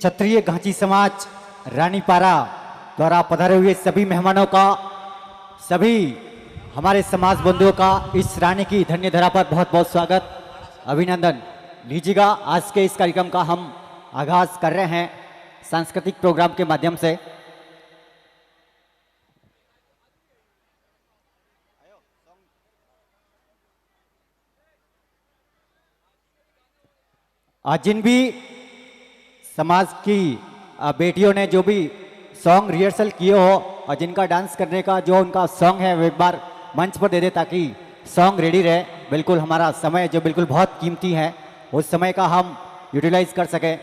क्षत्रिय घांची समाज रानीपारा द्वारा पधारे हुए सभी मेहमानों का, सभी हमारे समाज बंधुओं का इस रानी की धन्य धरा पर बहुत बहुत स्वागत, अभिनंदन लीजिएगा। आज के इस कार्यक्रम का हम आगाज कर रहे हैं सांस्कृतिक प्रोग्राम के माध्यम से। आज जिन भी समाज की बेटियों ने जो भी सॉन्ग रिहर्सल किए हो और जिनका डांस करने का जो उनका सॉन्ग है वो एक बार मंच पर दे दे ताकि सॉन्ग रेडी रहे। बिल्कुल हमारा समय जो बिल्कुल बहुत कीमती है उस समय का हम यूटिलाइज कर सकें।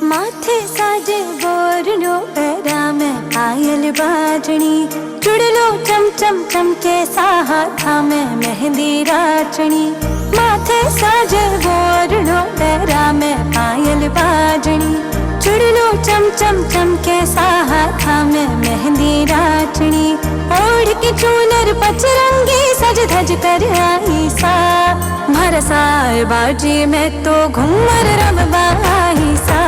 माथे साजे बोरनो पैरा में पायल बाजनी, चुड़लो चम चम चम के साहा में मेहंदी राचनी। माथे साजे बोरनो पैरा में पायल बाजनी, चुड़लो चम चम चम के साहा में मेहंदी राचनी। ओढ़ के चूनर पचरंगी सज धज कर आई सा, मारा साए बाजी में तो घूमर रमबाई सा।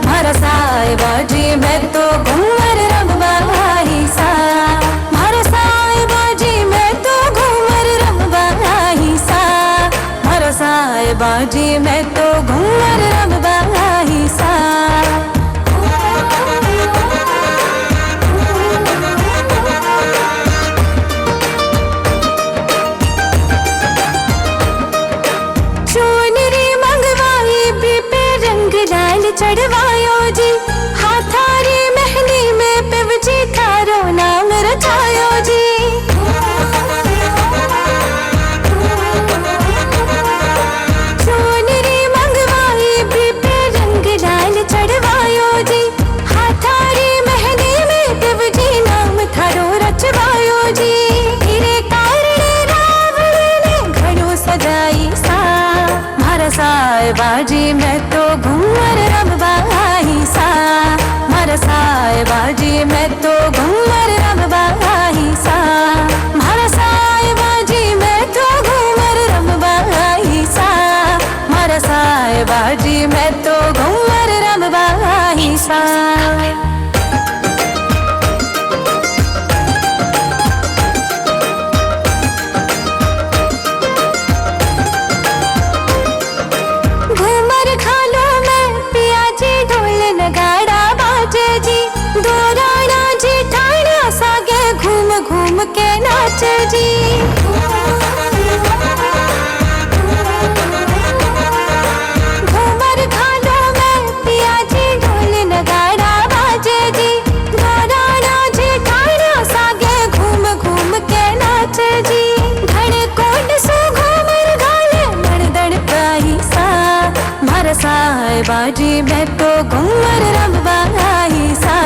मारा साए बाजी में तो घूमर रमबाई सा। मारा साए बाजी में तो घूमर रमबाई सा। मारा साए बाजी में तो घूमर रमबाई सा। चढ़वायो जी हाथारी मेहंदी में पिवजी थारो नाम रचायो जी। चुनरी मंगवाई पे रंग लाल चढ़वायो जी, हाथारी मेहंदी में पिवजी नाम थारो रचवायो जी। तेरे कारण रावण ने घड़ो सजाई सा, मारा साए बाजी में तो घूमर रमबाई सा। मारा साए बाजी में तो घूमर रमबाई सा। मारा साए बाजी में तो घूमर रमबाई सा। मारा साए बाजी में तो घूमर रमबाई सा। घूम के नाच जी, घूमर खानो में पिया जी ढोल नगाड़ा बाजे जी। घराना जी ठाणा सागे घूम घूम के नाच जी। घड़े कोट सो घूमर गाले मर्दन पाई सा, मारा साए बाजी में तो घूमर रमबाई सा।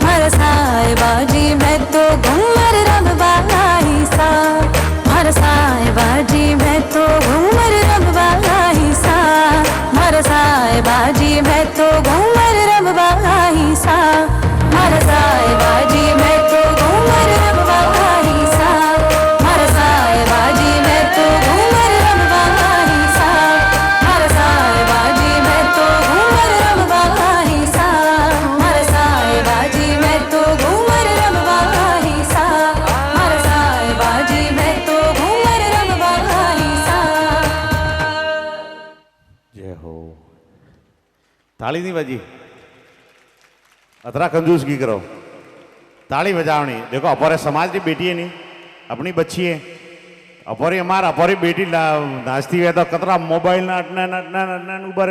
मारा साए बाजी में तो घूमर रमबाई सा। मारा साए बाजी में तो घूमर रमबाई सा। मारा साए बाजी में तो घूमर रमबाई सा। मारा साए बाजी में तो घूमर रमबाई सा। मारा साए बाजी में तो घूमर रमबाई सा। मारा साए बाजी में तो घूमर रमबाई सा। मारा साए बाजी में तो घूमर रमबाई सा। मारा साए बाजी में तो घूमर रमबाई सा। जय हो। ताली नहीं बजी, अतरा कंजूस की करो, ताली बजावनी। देखो अपोरे समाज की बेटी है नहीं, अपनी बच्ची है। अपोरी हमारा अपोरी बेटी नाचती है तो कतरा मोबाइल ना अटना नटना नटना उबर,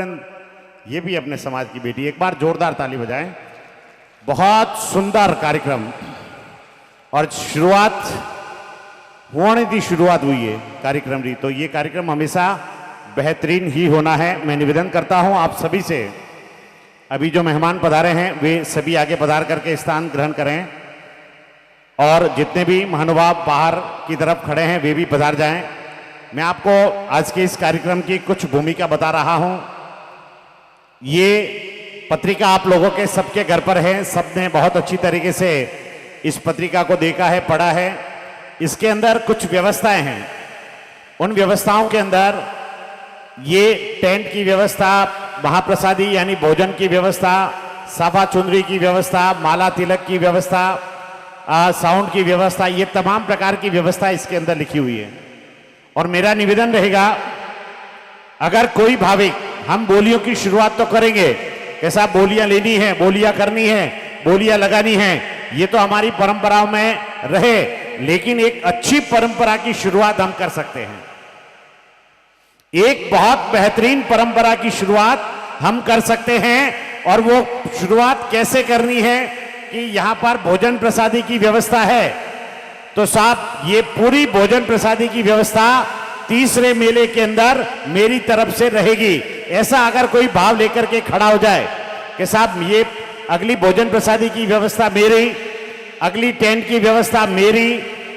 ये भी अपने समाज की बेटी। एक बार जोरदार ताली बजाएं। बहुत सुंदर कार्यक्रम और शुरुआत होने की शुरुआत हुई है कार्यक्रम की, तो ये कार्यक्रम हमेशा बेहतरीन ही होना है। मैं निवेदन करता हूं आप सभी से, अभी जो मेहमान पधारे हैं वे सभी आगे पधार करके स्थान ग्रहण करें और जितने भी महानुभाव बाहर की तरफ खड़े हैं वे भी पधार जाएं। मैं आपको आज के इस कार्यक्रम की कुछ भूमिका बता रहा हूं। ये पत्रिका आप लोगों के सबके घर पर है, सबने बहुत अच्छी तरीके से इस पत्रिका को देखा है, पढ़ा है। इसके अंदर कुछ व्यवस्थाएं हैं उन व्यवस्थाओं के अंदर ये टेंट की व्यवस्था, महाप्रसादी यानी भोजन की व्यवस्था, साफा चुनरी की व्यवस्था, माला तिलक की व्यवस्था, साउंड की व्यवस्था, ये तमाम प्रकार की व्यवस्था इसके अंदर लिखी हुई है। और मेरा निवेदन रहेगा, अगर कोई भाविक, हम बोलियों की शुरुआत तो करेंगे, कैसा बोलियां लेनी है, बोलियां करनी है, बोलियां लगानी है, ये तो हमारी परंपराओं में रहे, लेकिन एक अच्छी परंपरा की शुरुआत हम कर सकते हैं। एक बहुत बेहतरीन परंपरा की शुरुआत हम कर सकते हैं। और वो शुरुआत कैसे करनी है कि यहां पर भोजन प्रसादी की व्यवस्था है, तो साहब ये पूरी भोजन प्रसादी की व्यवस्था तीसरे मेले के अंदर मेरी तरफ से रहेगी। ऐसा अगर कोई भाव लेकर के खड़ा हो जाए कि साहब ये अगली भोजन प्रसादी की व्यवस्था मेरी, अगली टेंट की व्यवस्था मेरी,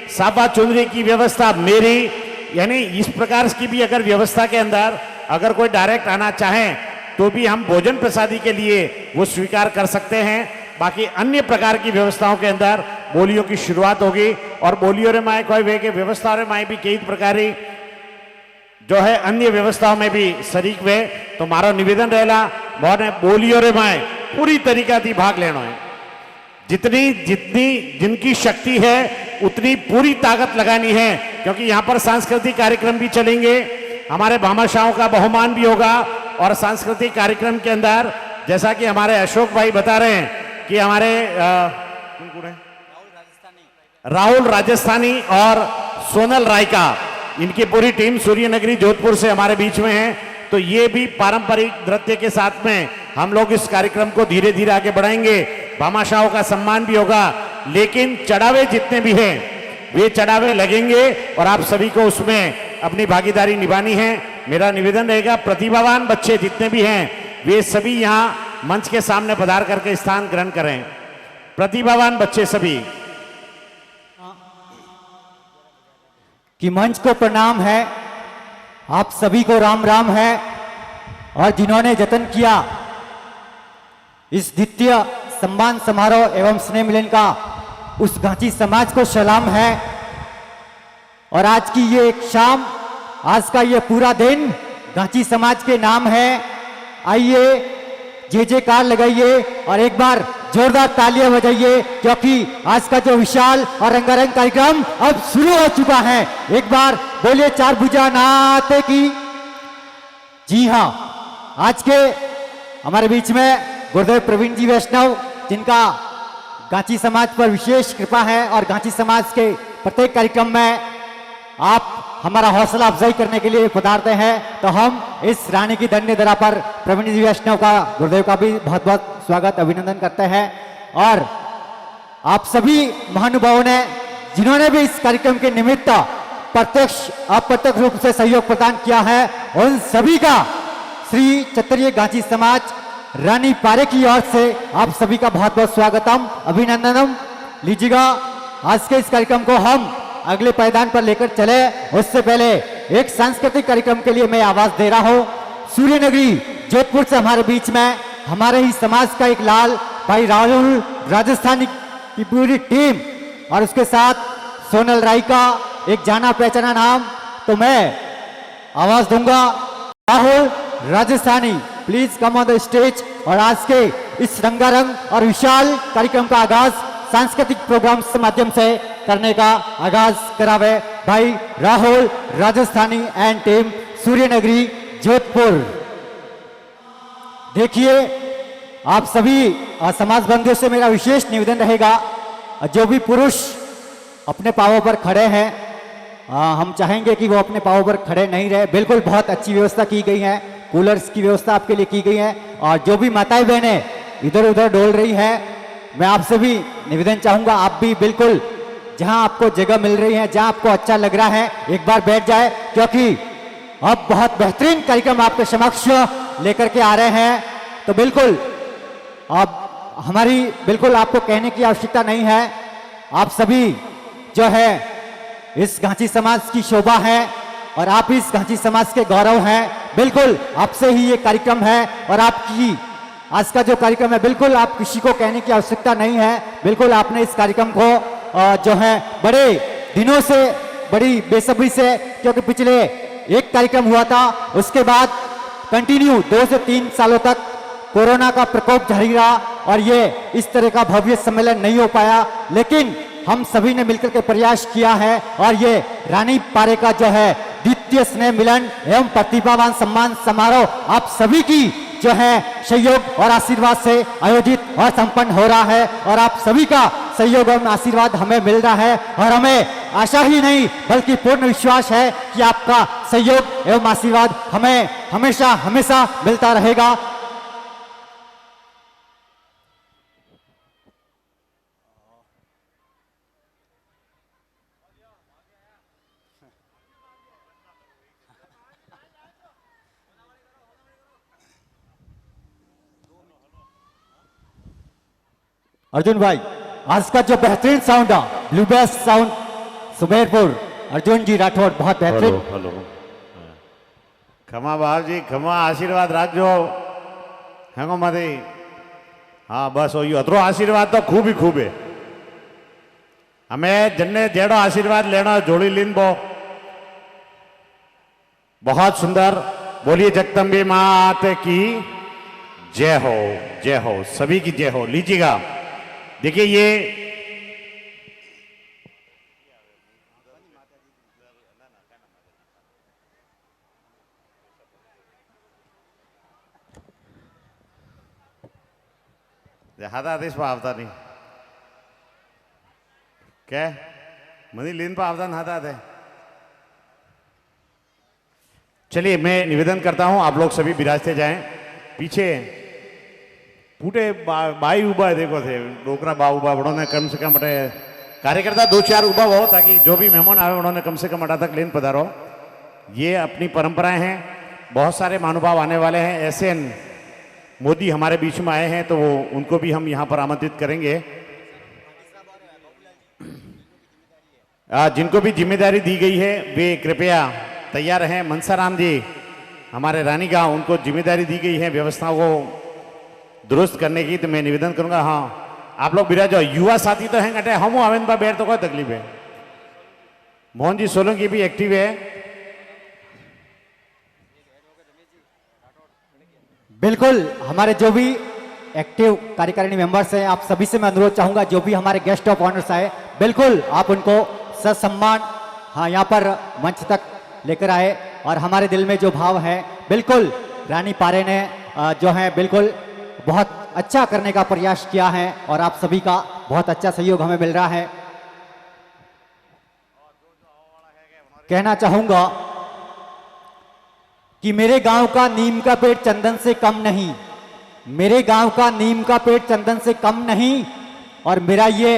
साफा चुनरी की व्यवस्था मेरी, यानी इस प्रकार की भी अगर व्यवस्था के अंदर अगर कोई डायरेक्ट आना चाहे तो भी हम भोजन प्रसादी के लिए वो स्वीकार कर सकते हैं। बाकी अन्य प्रकार की व्यवस्थाओं के अंदर बोलियों की शुरुआत होगी। और बोलियों रे माए कोई वे के व्यवस्था रे माए भी कई प्रकारी जो है अन्य व्यवस्थाओं में भी शरीक वे, तो मारो निवेदन रहेला मोने बोलियों रे माए पूरी तरीका थी भाग लेना है। जितनी जितनी जिनकी शक्ति है उतनी पूरी ताकत लगानी है, क्योंकि यहाँ पर सांस्कृतिक कार्यक्रम भी चलेंगे, हमारे भामाशाहों का बहुमान भी होगा। और सांस्कृतिक कार्यक्रम के अंदर जैसा कि हमारे अशोक भाई बता रहे हैं कि हमारे राहुल राजस्थानी और सोनल रायका, इनकी पूरी टीम सूर्यनगरी जोधपुर से हमारे बीच में है। तो ये भी पारंपरिक नृत्य के साथ में हम लोग इस कार्यक्रम को धीरे धीरे आगे बढ़ाएंगे। भामाशाहों का सम्मान भी होगा, लेकिन चढ़ावे जितने भी हैं वे चढ़ावे लगेंगे और आप सभी को उसमें अपनी भागीदारी निभानी है। मेरा निवेदन रहेगा, प्रतिभावान बच्चे जितने भी हैं वे सभी यहाँ मंच के सामने पधार करके स्थान ग्रहण करें। प्रतिभावान बच्चे सभी कि मंच को प्रणाम है, आप सभी को राम राम है। और जिन्होंने जतन किया इस द्वितीय सम्मान समारोह एवं स्नेह मिलन का, उस गांची समाज को सलाम है। और आज की ये एक शाम, आज का ये पूरा दिन गांची समाज के नाम है। आइए जय जयकार लगाइए और एक बार जोरदार तालियां बजाइए, क्योंकि आज का जो विशाल और रंगारंग कार्यक्रम अब शुरू हो चुका है। एक बार बोलिए चार भुजा नाथ की। जी हाँ, आज के हमारे बीच में गुरुदेव प्रवीण जी वैष्णव, जिनका गांची समाज पर विशेष कृपा है और गांची समाज के प्रत्येक कार्यक्रम में आप हमारा हौसला अफजाई करने के लिए पधारते हैं। तो हम इस रानी की धन्य धरा पर प्रवीण जी वैष्णव का, गुरुदेव का भी बहुत बहुत स्वागत अभिनंदन करते हैं। और आप सभी महानुभावों ने, जिन्होंने भी इस कार्यक्रम के निमित्त प्रत्यक्ष अप्रत्यक्ष रूप से सहयोग प्रदान किया है, उन सभी का श्री क्षत्रिय गांची समाज रानी पारे की ओर से आप सभी का बहुत बहुत स्वागतम अभिनंदनम। लीजिएगा, आज के इस कार्यक्रम को हम अगले पायदान पर लेकर चले, उससे पहले एक सांस्कृतिक कार्यक्रम के लिए मैं आवाज दे रहा हूं। सूर्यनगरी जोधपुर से हमारे बीच में हमारे ही समाज का एक लाल भाई राहुल राजस्थानी की पूरी टीम और उसके साथ सोनल राय का एक जाना पहचाना नाम, तो मैं आवाज दूंगा Rahul Rajasthani, please come on the stage. और आज के इस रंगारंग और विशाल कार्यक्रम का आगाज सांस्कृतिक प्रोग्राम के माध्यम से करने का आगाज करावे भाई राहुल राजस्थानी एंड टीम सूर्यनगरी जोधपुर। देखिए, आप सभी समाज बंधुओं से मेरा विशेष निवेदन रहेगा, जो भी पुरुष अपने पांवों पर खड़े हैं, हम चाहेंगे कि वो अपने पांवों पर खड़े नहीं रहे। बिल्कुल बहुत अच्छी व्यवस्था की गई है, कूलर्स की व्यवस्था आपके लिए की गई है। और जो भी माताएं बहनें इधर उधर डोल रही हैं, मैं आपसे भी निवेदन चाहूंगा, आप भी बिल्कुल जहां आपको जगह मिल रही है, जहां आपको अच्छा लग रहा है, एक बार बैठ जाए, क्योंकि अब बहुत बेहतरीन कार्यक्रम आपके समक्ष लेकर के आ रहे हैं। तो बिल्कुल अब हमारी बिल्कुल आपको कहने की आवश्यकता नहीं है, आप सभी जो है इस गांची समाज की शोभा है और आप इस गांची समाज के गौरव हैं। बिल्कुल आपसे ही ये कार्यक्रम है और आपकी आज का जो कार्यक्रम है, बिल्कुल आप किसी को कहने की आवश्यकता नहीं है। बिल्कुल आपने इस कार्यक्रम को जो है बड़े दिनों से बड़ी बेसब्री से, क्योंकि पिछले एक कार्यक्रम हुआ था, उसके बाद कंटिन्यू 2 से 3 सालों तक कोरोना का प्रकोप जारी रहा और ये इस तरह का भव्य सम्मेलन नहीं हो पाया, लेकिन हम सभी ने मिलकर के प्रयास किया है और ये रानी पारे का जो है द्वितीय स्नेह मिलन एवं प्रतिभावान सम्मान समारोह आप सभी की जो है सहयोग और आशीर्वाद से आयोजित और संपन्न हो रहा है और आप सभी का सहयोग और आशीर्वाद हमें मिल रहा है और हमें आशा ही नहीं बल्कि पूर्ण विश्वास है कि आपका सहयोग एवं आशीर्वाद हमें हमेशा हमेशा मिलता रहेगा। अर्जुन भाई, आज का जो बेहतरीन साउंड है blue bass sound Sumerpur, Arjun ji Rathore बहुत बेहतरीन। हेलो खमा बाप जी खमा आशीर्वाद राखजो हेंगो मते। हाँ बस हो अतरो आशीर्वाद तो खूब ही खूब है। हमें जन्ने जेड़ो आशीर्वाद लेना जोड़ी लीन बो बहुत सुंदर। बोलिए जगदम्बे मात की जय हो, जय हो, सभी की जय हो। लीजिएगा, देखिए ये हाथ आदेश पर आवता नहीं क्या मनी लीन पर आवता हाथ आते। चलिए मैं निवेदन करता हूं आप लोग सभी विराजते जाएं। पीछे फूटे बाई उबा है, देखो थे डोकरा बा उबा बड़ों ने कम से कम बटे कार्यकर्ता 2-4 उबा हो ताकि जो भी मेहमान आए उन्होंने कम से कम अड़ा तक लेन पधारो। ये अपनी परंपराएं हैं। बहुत सारे महानुभाव आने वाले हैं। एसएन मोदी हमारे बीच में आए हैं तो वो उनको भी हम यहाँ पर आमंत्रित करेंगे। जिनको भी जिम्मेदारी दी गई है वे कृपया तैयार हैं। मनसाराम जी हमारे रानी गांव, उनको जिम्मेदारी दी गई है व्यवस्थाओं को दुरुस्त करने की, तो मैं निवेदन करूंगा हाँ आप लोग विराजो। युवा साथी तो हैं घटे हम आवेन पर बैठ तो कोई तकलीफ है। मोहन जी सोलंकी भी एक्टिव है। बिल्कुल, हमारे जो भी एक्टिव कार्यकारिणी मेंबर्स हैं आप सभी से मैं अनुरोध चाहूंगा, जो भी हमारे गेस्ट ऑफ ऑनर्स आए बिल्कुल आप उनको ससम्मान हाँ यहाँ पर मंच तक लेकर आए और हमारे दिल में जो भाव है बिल्कुल रानी पारे ने जो है बिल्कुल बहुत अच्छा करने का प्रयास किया है और आप सभी का बहुत अच्छा सहयोग हमें मिल रहा है। कहना चाहूंगा कि मेरे गांव का नीम का पेड़ चंदन से कम नहीं, मेरे गांव का नीम का पेड़ चंदन से कम नहीं और मेरा ये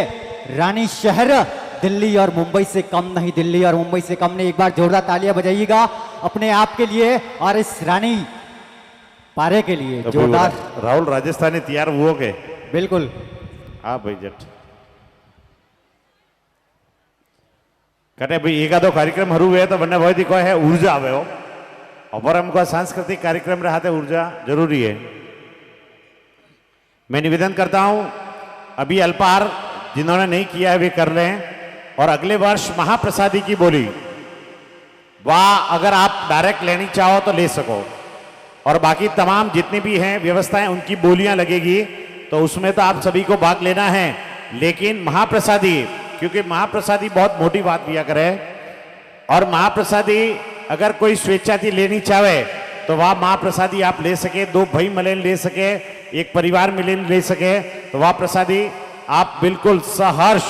रानी शहर दिल्ली और मुंबई से कम नहीं, दिल्ली और मुंबई से कम नहीं। एक बार जोरदार तालियां बजाइएगा अपने आप के लिए और इस रानी पारे के लिए तो जोरदार। राहुल राजस्थानी तैयार हुओ के बिल्कुल हाँ भाई जट कटे भाई एक आधो कार्यक्रम हरू है तो बन्ने भाई थी कोई है ऊर्जा आवे हो और हमको सांस्कृतिक कार्यक्रम रहते ऊर्जा जरूरी है। मैं निवेदन करता हूं अभी अल्पाहार जिन्होंने नहीं किया है वे कर लें और अगले वर्ष महाप्रसादी की बोली वाह अगर आप डायरेक्ट लेनी चाहो तो ले सको और बाकी तमाम जितनी भी हैं व्यवस्थाएं उनकी बोलियां लगेगी तो उसमें तो आप सभी को भाग लेना है। लेकिन महाप्रसादी, क्योंकि महाप्रसादी बहुत मोटी बात किया करे और महाप्रसादी अगर कोई स्वेच्छा थी लेनी चाहे तो वह महाप्रसादी आप ले सके, 2 भाई मिलन ले सके, एक परिवार मिलन ले सके तो वह प्रसादी आप बिल्कुल सहर्ष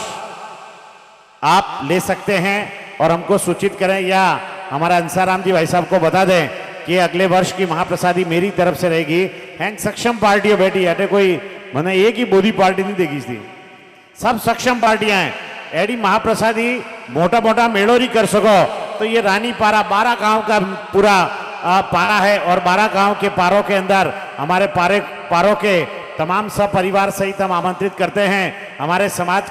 आप ले सकते हैं और हमको सूचित करें या हमारा अंसाराम जी भाई साहब को बता दें कि अगले वर्ष की महाप्रसादी मेरी तरफ से रहेगी। हैंग सक्षम पार्टियों बैठी अटे कोई मैंने एक ही बोधी पार्टी नहीं देखी थी, सब सक्षम पार्टियां हैं। एडी महाप्रसादी मोटा मोटा मेड़ोरी कर सको तो ये रानी पारा 12 गांव का पूरा पारा है और 12 गांव के पारों के अंदर हमारे पारों के तमाम सपरिवार सहित हम आमंत्रित करते हैं। हमारे समाज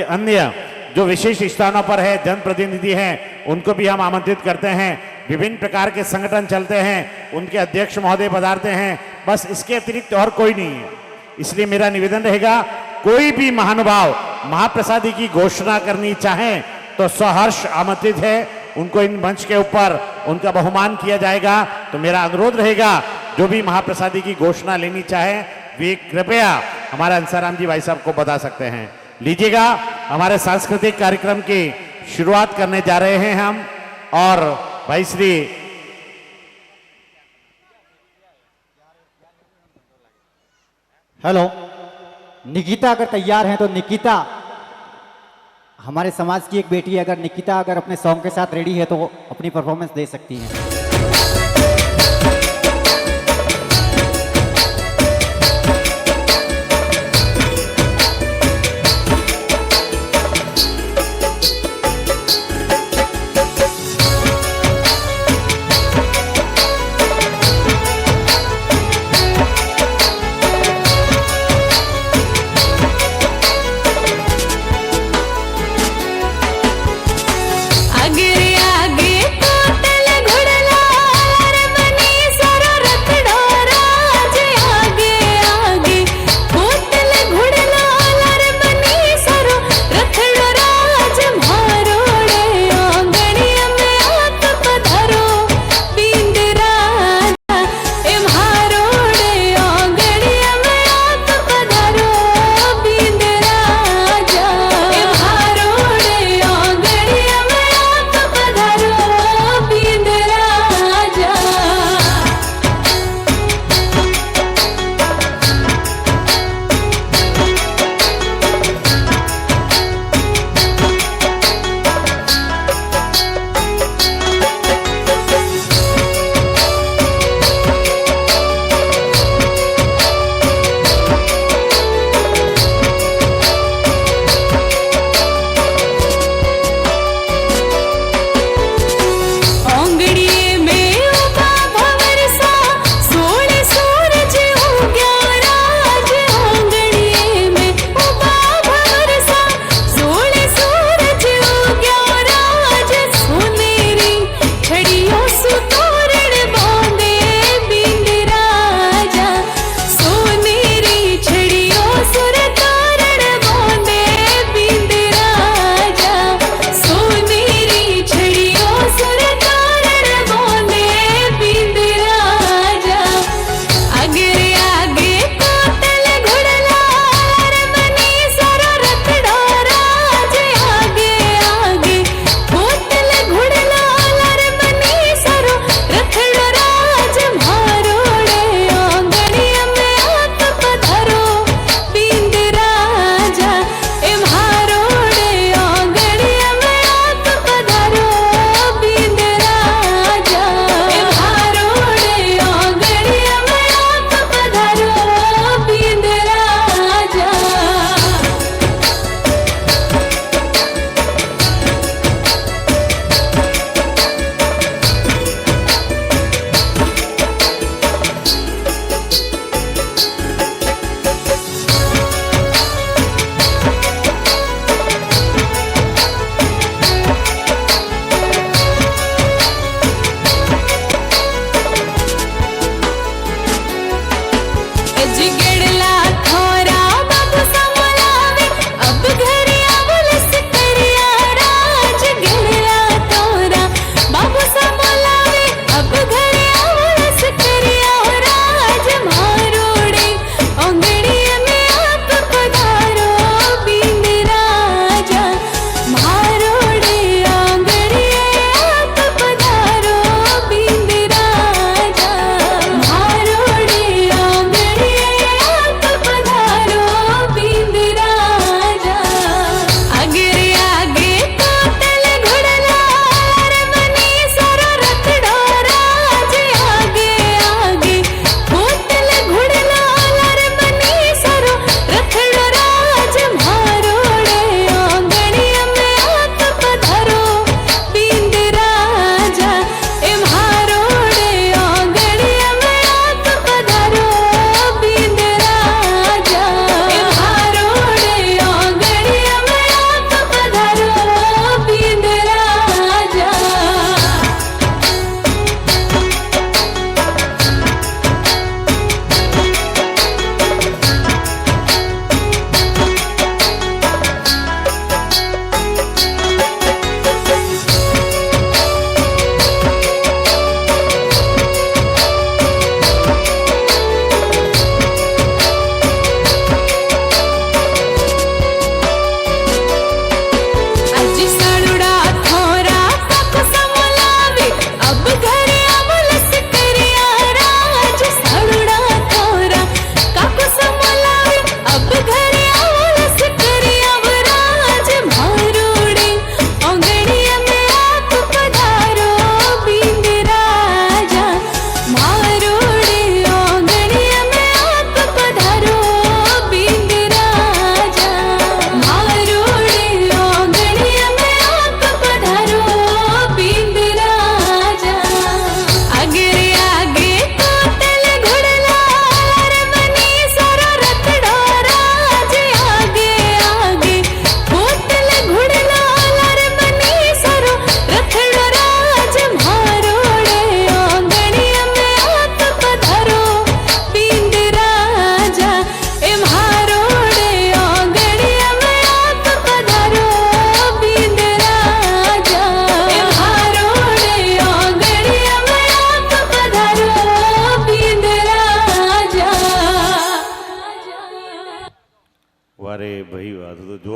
अन्य जो विशेष स्थानों पर है जनप्रतिनिधि हैं उनको भी हम आमंत्रित करते हैं। विभिन्न प्रकार के संगठन चलते हैं, उनके अध्यक्ष महोदय पधारते हैं, बस इसके अतिरिक्त और कोई नहीं है। इसलिए मेरा निवेदन रहेगा कोई भी महानुभाव महाप्रसादी की घोषणा करनी चाहें तो सहर्ष आमंत्रित है, उनको इन मंच के ऊपर उनका बहुमान किया जाएगा। तो मेरा अनुरोध रहेगा, जो भी महाप्रसादी की घोषणा लेनी चाहे वे कृपया हमारे अंसाराम जी भाई साहब को बता सकते हैं। लीजिएगा, हमारे सांस्कृतिक कार्यक्रम की शुरुआत करने जा रहे हैं हम। और भाई श्री हेलो, निकिता अगर तैयार हैं तो निकिता, हमारे समाज की एक बेटी है, अगर निकिता अगर अपने सॉन्ग के साथ रेडी है तो अपनी परफॉर्मेंस दे सकती हैं। आगे रे आगे कोतल घुड़ला रे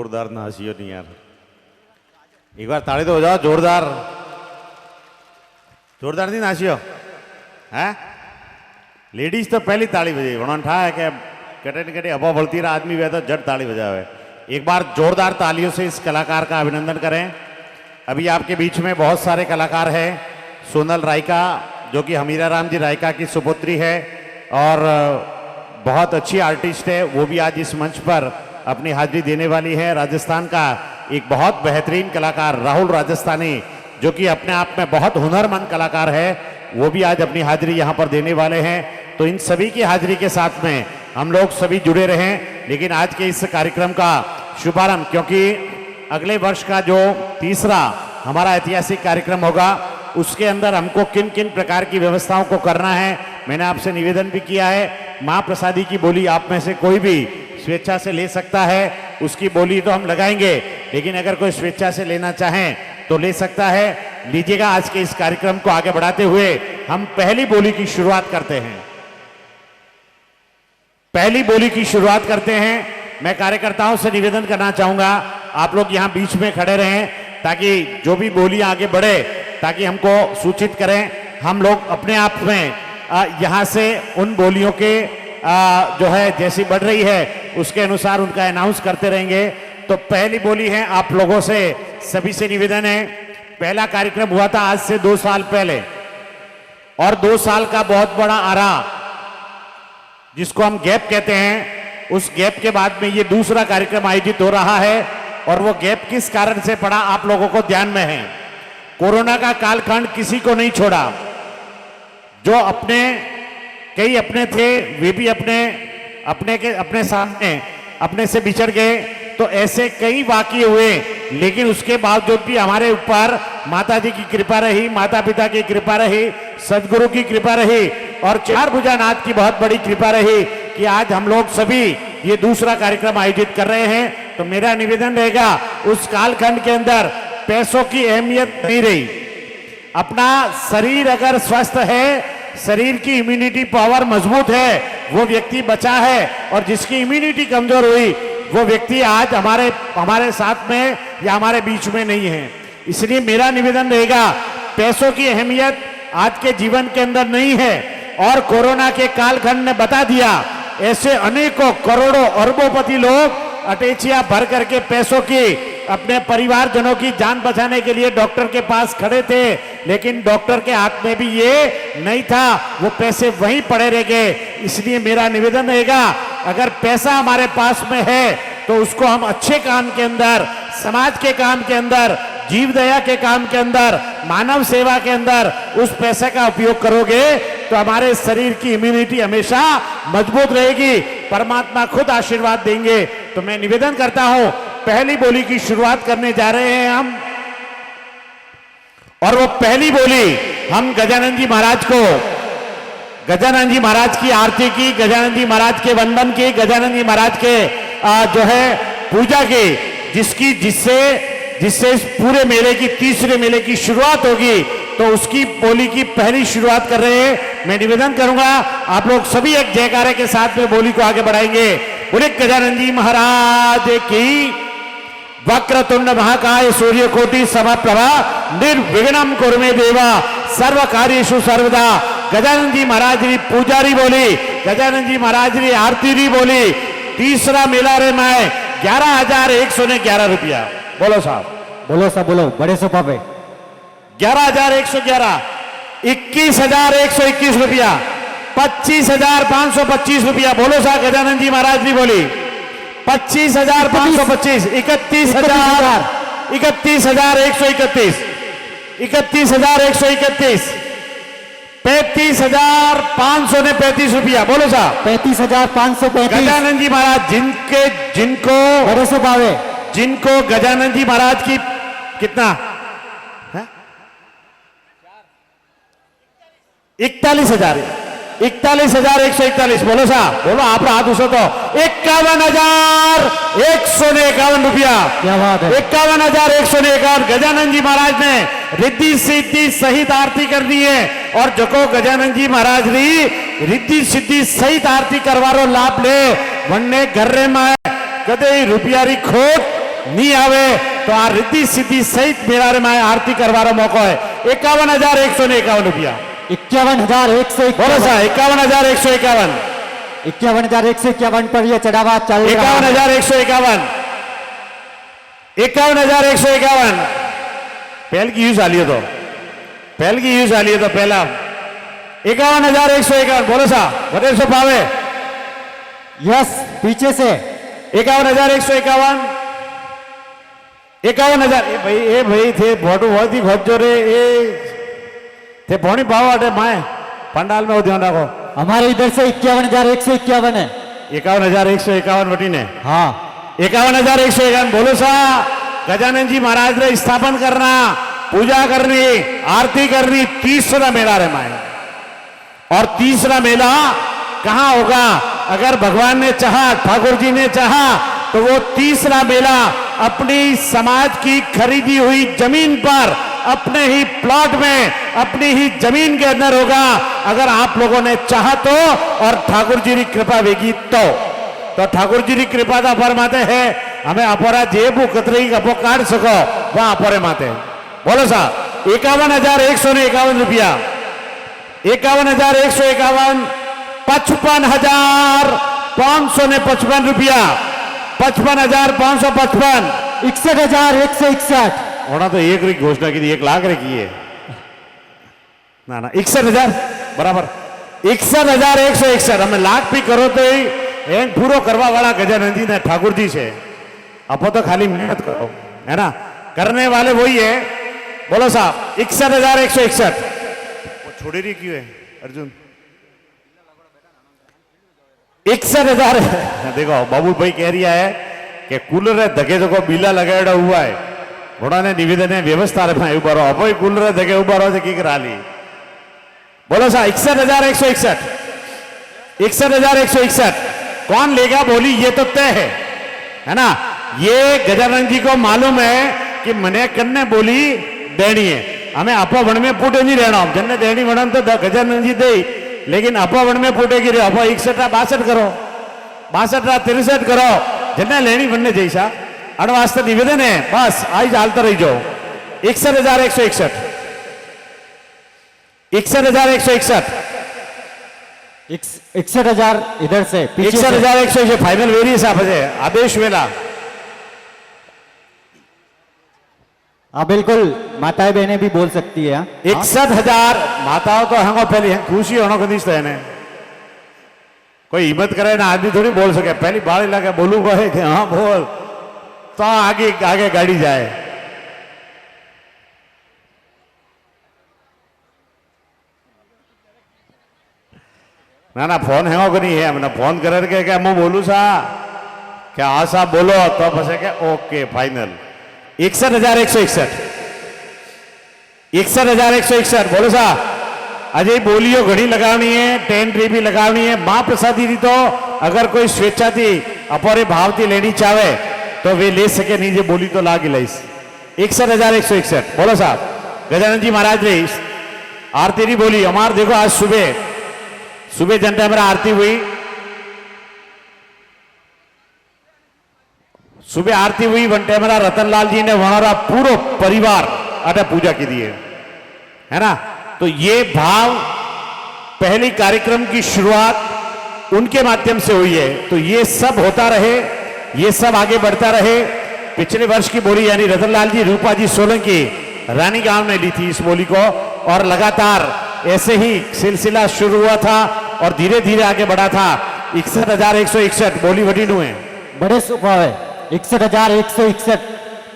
जोरदार ना हंसियो नहीं यार, एक बार ताली तो हो जाओ जोरदार, जोरदार नहीं नाचियो है। लेडीज तो पहली ताली बजे उन्होंने ठा है कि कटे न कटे हवा बढ़ती रहा, आदमी वह तो जट ताली बजावे। एक बार जोरदार तालियों से इस कलाकार का अभिनंदन करें। अभी आपके बीच में बहुत सारे कलाकार हैं। सोनल रायका जो कि हमीरा राम जी रायका की सुपुत्री है और बहुत अच्छी आर्टिस्ट है, वो भी आज इस मंच पर अपनी हाजिरी देने वाली है। राजस्थान का एक बहुत बेहतरीन कलाकार राहुल राजस्थानी जो कि अपने आप में बहुत हुनरमंद कलाकार है, वो भी आज अपनी हाजिरी यहाँ पर देने वाले हैं। तो इन सभी की हाजिरी के साथ में हम लोग सभी जुड़े रहें। लेकिन आज के इस कार्यक्रम का शुभारंभ, क्योंकि अगले वर्ष का जो तीसरा हमारा ऐतिहासिक कार्यक्रम होगा उसके अंदर हमको किन किन प्रकार की व्यवस्थाओं को करना है, मैंने आपसे निवेदन भी किया है। माँ प्रसादी की बोली आप में से कोई भी स्वेच्छा से ले सकता है, उसकी बोली तो हम लगाएंगे, लेकिन अगर कोई स्वेच्छा से लेना चाहें तो ले सकता है। लीजिएगा, आज के इस कार्यक्रम को आगे बढ़ाते हुए हम पहली बोली की शुरुआत करते हैं। पहली बोली की शुरुआत करते हैं। मैं कार्यकर्ताओं से निवेदन करना चाहूंगा आप लोग यहां बीच में खड़े रहें ताकि जो भी बोली आगे बढ़े ताकि हमको सूचित करें। हम लोग अपने आप में यहां से उन बोलियों के जो है जैसी बढ़ रही है उसके अनुसार उनका अनाउंस करते रहेंगे। तो पहली बोली है, आप लोगों से सभी से निवेदन है, पहला कार्यक्रम हुआ था आज से 2 साल पहले और 2 साल का बहुत बड़ा आरा जिसको हम गैप कहते हैं, उस गैप के बाद में ये दूसरा कार्यक्रम आयोजित हो रहा है। और वो गैप किस कारण से पड़ा आप लोगों को ध्यान में है। कोरोना का कालखंड किसी को नहीं छोड़ा। जो अपने कई अपने थे वे भी अपने सामने अपने से बिछड़ गए। तो ऐसे कई वाकये हुए, लेकिन उसके बावजूद भी हमारे ऊपर माता जी की कृपा रही, माता पिता की कृपा रही, सदगुरु की कृपा रही और चार भुजानाथ की बहुत बड़ी कृपा रही कि आज हम लोग सभी ये दूसरा कार्यक्रम आयोजित कर रहे हैं। तो मेरा निवेदन रहेगा, उस कालखंड के अंदर पैसों की अहमियत नहीं रही। अपना शरीर अगर स्वस्थ है, शरीर की इम्यूनिटी पावर मजबूत है, वो व्यक्ति बचा है। और जिसकी इम्यूनिटी कमजोर हुई वो व्यक्ति आज हमारे साथ में या हमारे बीच में नहीं है। इसलिए मेरा निवेदन रहेगा, पैसों की अहमियत आज के जीवन के अंदर नहीं है। और कोरोना के कालखंड ने बता दिया, ऐसे अनेकों करोड़ों अरबोंपति लोग अटैचियां भर करके पैसों की अपने परिवारजनों की जान बचाने के लिए डॉक्टर के पास खड़े थे, लेकिन डॉक्टर के हाथ में भी ये नहीं था, वो पैसे वहीं पड़े रह गए। इसलिए मेरा निवेदन रहेगा, अगर पैसा हमारे पास में है तो उसको हम अच्छे काम के अंदर, समाज के काम के अंदर, जीव दया के काम के अंदर, मानव सेवा के अंदर उस पैसे का उपयोग करोगे तो हमारे शरीर की इम्यूनिटी हमेशा मजबूत रहेगी। परमात्मा खुद आशीर्वाद देंगे। तो मैं निवेदन करता हूं, पहली बोली की शुरुआत करने जा रहे हैं हम। और वो पहली बोली हम गजानन जी महाराज को, गजानन जी महाराज की आरती की, गजानन जी महाराज के वंदन की, गजानन जी महाराज के जो है पूजा की, जिससे इस पूरे मेले की, तीसरे मेले की शुरुआत होगी। तो उसकी बोली की पहली शुरुआत कर रहे हैं। मैं निवेदन करूंगा आप लोग सभी एक जयकारे के साथ में बोली को आगे बढ़ाएंगे। बोले गजानन जी महाराज की। वक्रतुंड महाकाय सूर्यकोटि समप्रभा निर्विघ्नं कुरु मे देवा सर्व कार्येषु सर्वदा। गजानन जी महाराज री पूजारी बोली, गजानन जी महाराज री आरती री बोली। तीसरा मेला रे मैं 11,111 रुपया। बोलो साहब, बोलो सब बोलो, बड़े सोफा पे 11,111, 21,121 रुपया, 25,525 रुपया। बोलो साहब, गजानन जी महाराज जी बोली 25,525, 31,131, 31,131, 35,535 रुपया। बोलो साहब, 35,535। गजानन जी महाराज जिनको बड़े सोफा पे जिनको गजानन जी महाराज की कितना 41,000, 41,141। बोलो साहब, बोलो आप हाथ उसे तो 51,151 रुपया। क्या बात है, 51,151। गजानन जी महाराज ने रिद्धि सिद्धि सहित आरती कर दी है। और जो गजानन जी महाराज री रिद्धि सिद्धि सहित आरती करवारो लाभ ले वन्ने घर में कदे रुपया री खोट नहीं आवे तो आ रिद्धि सिद्धि सहित मेरा में आरती करवारो मौको है। 51,151 रुपया। 51,151। बोलो सा 51,151। 51,151 पर यह चढ़ावा चल रहा है। 51,151। 51,151। पहल की यूज आलिए तो पहल की यूज आलिए तो पहला 51,151। बोलो सा बड़े सो पावे। यस, पीछे से 51,151। 51,000। ए भाई थे फोटो बहुत ही खोज जो रे ए थे भोनी पाव अटे माए पंडाल में वो ध्यान रखो। हमारे इधर से 51,151 है। 51,151 वटी ने। हाँ, 51,151। बोलो सा गजानन जी महाराज ने स्थापन करना, पूजा करनी, आरती करनी, तीसरा मेला रे माए। और तीसरा मेला कहां होगा? अगर भगवान ने चाहा, ठाकुर जी ने चाहा तो वो तीसरा मेला अपनी समाज की खरीदी हुई जमीन पर, अपने ही प्लॉट में, अपनी ही जमीन के अंदर होगा। अगर आप लोगों ने चाहा तो, और ठाकुर जी की कृपा वेगी तो ठाकुर जी की कृपा था फरमाते हैं हमें अपरा जेबू कतरी अपो काट सको वहां अपरे माते। बोलो सा 51,151 रुपया। 51,151। 55,555 रुपया। 55,555। 61,161। होना तो एक री घोषणा की थी, 1 लाख रे की है ना ना 61,000 बराबर। 61,161। हमें लाख भी करो तो ही एंड पूरो करवा वाला गजानंद जी ने ठाकुर जी से। अपो तो खाली मेहनत करो, है ना, करने वाले वही है। बोलो साहब 61,161। वो छोड़ी रही क्यों है अर्जुन? 61,000। देखो बाबू भाई कह रिया है कि कूलर धके जो बिला लगाड़ा हुआ है घोड़ा ने निवेदन है व्यवस्था रे उबारो अपो कूलर धके उबारो से की करा ली। बोलो सा 61,161। 61,161। कौन लेगा बोली ये तो तय है ना। ये गजानंद जी को मालूम है कि मने कन्ने बोली देनी है, हमें अपा वन में फूटे नहीं रहना। जन्ने देनी वणन तो गजानंद जी दे, लेकिन अपा वन में फूटेगी रे। अपा 61,62 करो, 62,63 करो, जन्ने लेनी वन्ने जैसा अण वास्ते निवेदन है बस आज हालता रही जाओ। 61,161। 61,161। 61,000 इधर से पीछे से। 61,161 फाइनल वेरी साहब है आदेश वेला। हाँ बिल्कुल, माताएं बहनें भी बोल सकती है। 61,000 माताओं तो हंगो पहली हैं, खुशी होना कदी है। कोई हिम्मत करे ना आदमी थोड़ी बोल सके, पहली बाढ़ लगे बोलू कहे कि हाँ बोल तो आगे आगे गाड़ी जाए। ना ना फोन है को नहीं है, हमने फोन कर के क्या मुंह बोलू सा क्या हाँ साहब बोलो तो बस क्या ओके फाइनल। 61,161। 61,161। बोलो सा अजय बोलियो घड़ी लगानी है, टेंट्री भी लगानी है। मां प्रसादी थी तो अगर कोई स्वेच्छा थी अपने भाव थी लेनी चाहे तो वे ले सके, नहीं जो बोली तो लागी लाइस। 61,161। बोलो साहब गजानंद जी महाराज ने आरती नहीं बोली हमार। देखो आज सुबह सुबह जनता मेरा आरती हुई, सुबह आरती हुई वन टाइम रतनलाल जी ने हमारा पूरा परिवार अटे पूजा की दी है ना। तो ये भाव पहली कार्यक्रम की शुरुआत उनके माध्यम से हुई है, तो ये सब होता रहे, ये सब आगे बढ़ता रहे। पिछले वर्ष की बोली यानी रतनलाल जी रूपा जी सोलंकी रानी गांव ने ली थी इस बोली को, और लगातार ऐसे ही सिलसिला शुरू हुआ था और धीरे धीरे आगे बढ़ा था। 61,161 बोली वडी नु है बड़े स्वभाव है। 61,161।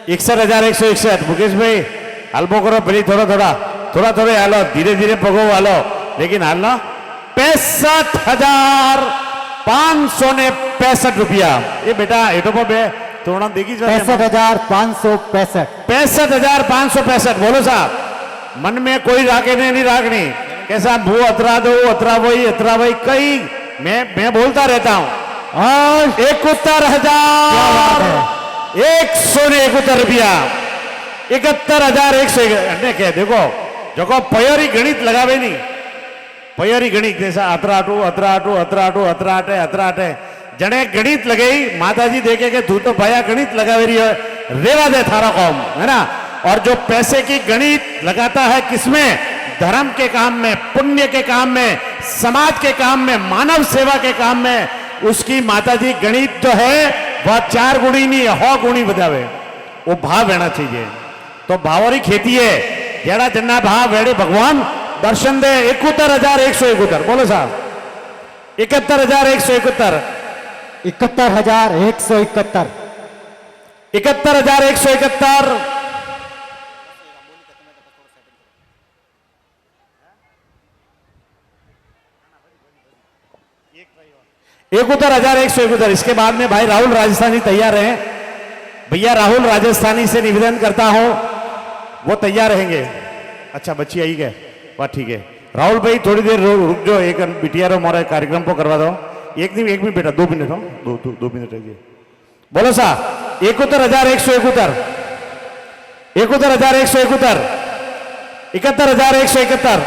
61,161। मुकेश भाई हलबो करो पहले थोड़ा थोड़ा थोड़ा थोड़े हालो, धीरे धीरे पगो हालो, लेकिन हालना 65,565 रुपया। ये बेटा एटो पर बे तोड़ा देखी 65,565। 65,565। बोलो साहब मन में कोई रागे नहीं रागनी कैसा भू अतरा दो अतरा वही कई मैं बोलता रहता हूं। और 71,171 रुपया। 71,161 कह देखो जो पयोरी गणित लगावे नहीं, पयोरी गणित जैसा अतराटू अतराटू अतराटू अतराटे अतराटे जने गणित लगाई माता जी देखे के तू तो भया गणित लगावे रही है रेवा दे थारा कौम, है ना। और जो पैसे की गणित लगाता है किसमें, धर्म के काम में, पुण्य के काम में, समाज के काम में, मानव सेवा के काम में, उसकी माताजी गणित जो है वह 4 गुणी नहीं 100 गुणी बतावे। वो भाव रहना चाहिए। तो भावोरी खेती है जेड़ा जन्ना भाव वेड़े भगवान दर्शन दे। 71,171 बोलो साहब, 71,171, 71,171, 71,171, 71,171। इसके बाद में भाई राहुल राजस्थानी तैयार हैं। भैया राहुल राजस्थानी से निवेदन करता हूं, वो तैयार रहेंगे। अच्छा बच्ची आई गए, वाह ठीक है। राहुल भाई थोड़ी देर रुक जाओ, एक बिटिया रो मोरा कार्यक्रम को करवा दो। एक मिनट बेटा, 2 मिनट हो, 2 मिनट है। बोलो सा 71,171, 71,171, 71,171,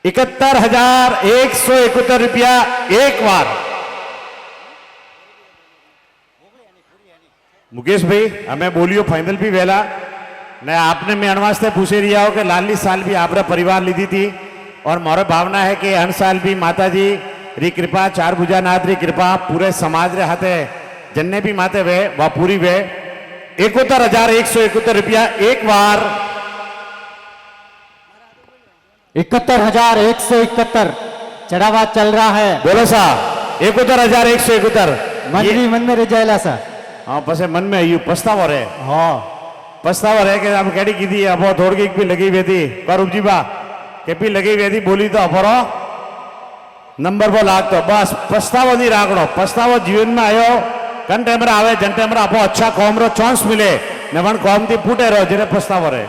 71,171 रुपया एक बार। मुकेश भाई हमें बोलियो फाइनल भी वेला ने आपने मैं अणवास्ते पूछे रिया हो कि लाली साल भी आपरा परिवार लीधी थी। और मोरे भावना है कि हर साल भी माता जी री कृपा, 4 भुजानाथ री कृपा पूरे समाज रे हाथे जन्ने भी माते वे वह पूरी वे। 71,171 रुपया एक बार। 71,171 चढ़ावा चल रहा है। बोलो सा 71,171 मंत्री मन में रह जाएला सा। हाँ पसे मन में यू पछतावा रहे। हाँ पछतावा रहे कि अब कैडी की थी अब थोड़ी की भी लगी हुई थी पर उपजी बा के भी लगी हुई थी बोली तो अपरो नंबर वो लाग तो बस पछतावा नहीं राखड़ो। पछतावा जीवन में आयो कन टाइम आवे जन टाइम आपो अच्छा कॉम रो चांस मिले ने वन कॉम थी फूटे रहो जेने पछतावा रहे।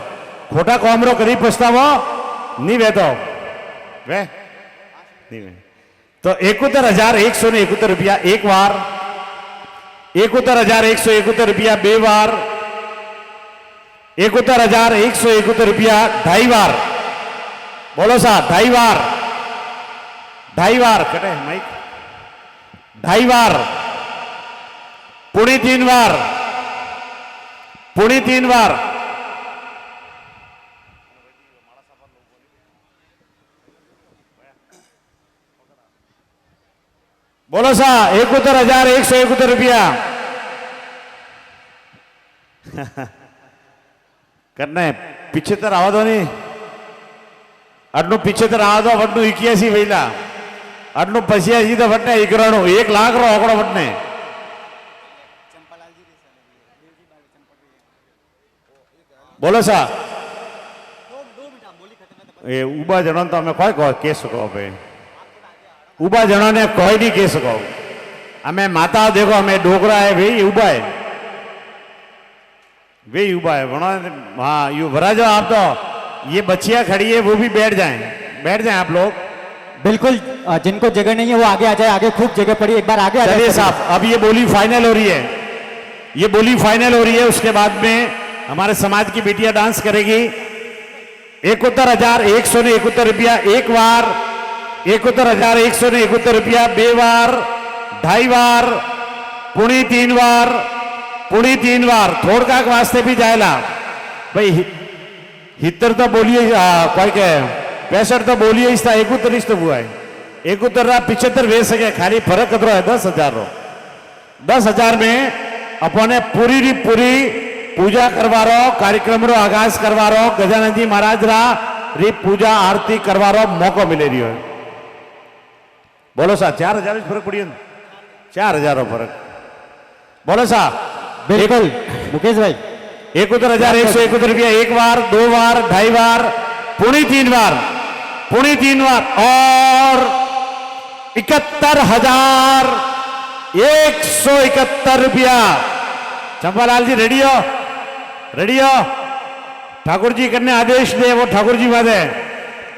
खोटा कॉम रो करी पछतावा नहीं वे तो वे नहीं वे। तो 71,171 रुपया एक बार, 71,171 रुपया बे बार, 71,171 रुपया ढाई बार। बोलो साहब ढाई बार, ढाई बार कटे माइक, ढाई बार, पुणी 3 बार, पुणी 3 बार। बोलो सा 71,171 रुपया करना है। 75 आवा दो नहीं अटनू 75 आवा दो वटनू 81 वहीला अटनू 85 तो वटने 1 लाख रो आंकड़ो वटने। बोलो सा ए उबा जनो तो हमें कोई कह सको भाई उबा जनो ने कोई नहीं कह सको। हमें माता देखो हमें डोगरा है भाई उबा है वे युवा है बनो। हाँ यू भरा जाओ आप तो ये बच्चियां खड़ी है वो भी बैठ जाएं आप लोग। बिल्कुल जिनको जगह नहीं है वो आगे आ जाए। आगे खूब जगह पड़ी, एक बार आगे आ चलिए जाए साहब अब ये बोली फाइनल हो रही है, ये बोली फाइनल हो रही है। उसके बाद में हमारे समाज की बेटियां डांस करेगी। 71,171 रुपया एक बार, 71,171 रुपया बे बार, ढाई बार, पुणी 3 बार, पुणी 3 बार। थोड़का के वास्ते भी जाएला भाई हितर तो बोलिए कोई के 65 तो बोलिए इसका 71 तो हुआ है 71,75 वे सके खाली फर्क कतरो है 10,000 रो। 10,000 में अपने पूरी री पूरी पूजा करवा रो, कार्यक्रम रो आगाज करवा रो, गजानन जी महाराज रा री पूजा आरती करवा रो मौको मिले रही है। बोलो सा 4,000 फर्क पड़ी 4,000 फर्क। बोलो सा बिल्कुल मुकेश भाई 71,171 रुपया एक बार, 2 बार, ढाई बार, पुणी 3 बार, पुणी 3 बार और 71,171 रुपया। चंपालाल जी रेडी हो, रेडी हो। ठाकुर जी करने आदेश दे वो ठाकुर जी वादे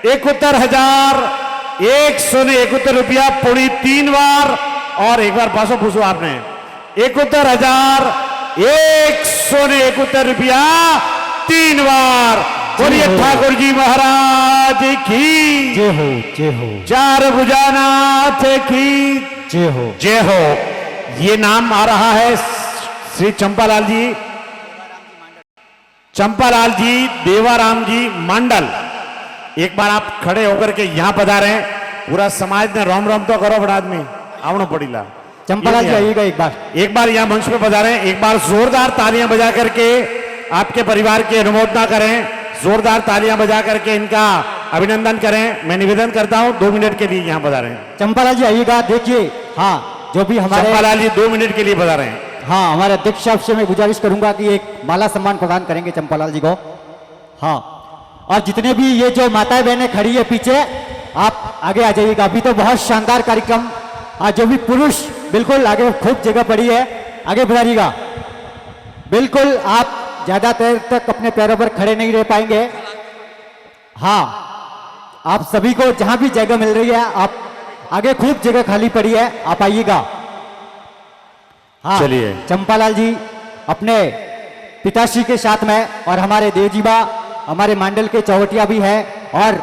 71,171 रुपया पुणी 3 बार और एक बार पासो पूछो आपने 71,171 रुपया 3 बार। बोलिए ठाकुर जी महाराज की जय हो, जय हो, 4 भुजानाथ की जय हो, जय हो। ये नाम आ रहा है श्री चंपालाल जी देवाराम जी मांडल। एक बार आप खड़े होकर के यहां पधारे। पूरा समाज ने रोम रोम तो करो बड़ा आदमी आवनो पड़ीला। चंपालाल जी आइएगा एक बार यहां मंच पे पधारे। एक बार जोरदार तालियां बजा करके आपके परिवार की अनुमोदना करें। जोरदार तालियां बजा करके इनका अभिनंदन करें। मैं निवेदन करता हूं 2 मिनट के लिए यहां पधारे। चंपालाल जी आइएगा। देखिए हाँ, जो भी हमारे चंपालाल जी 2 मिनट के लिए पधारे हैं। हाँ, हमारे अध्यक्ष साहब से मैं गुजारिश करूंगा कि एक माला सम्मान प्रदान करेंगे चंपालाल जी को। हाँ, और जितने भी ये जो माताएं बहनें खड़ी है पीछे, आप आगे आ जाइएगा। अभी तो बहुत शानदार कार्यक्रम। आज जो भी पुरुष बिल्कुल आगे खूब जगह पड़ी है, आगे बढ़ाइएगा। बिल्कुल आप ज्यादा देर तक अपने पैरों पर खड़े नहीं रह पाएंगे। हाँ, आप सभी को जहां भी जगह मिल रही है, आप आगे खूब जगह खाली पड़ी है, आप आइएगा। हाँ, चलिए। चंपालाल जी अपने पिताश्री के साथ में और हमारे देवजीबा हमारे मंडल के चौवटिया भी है और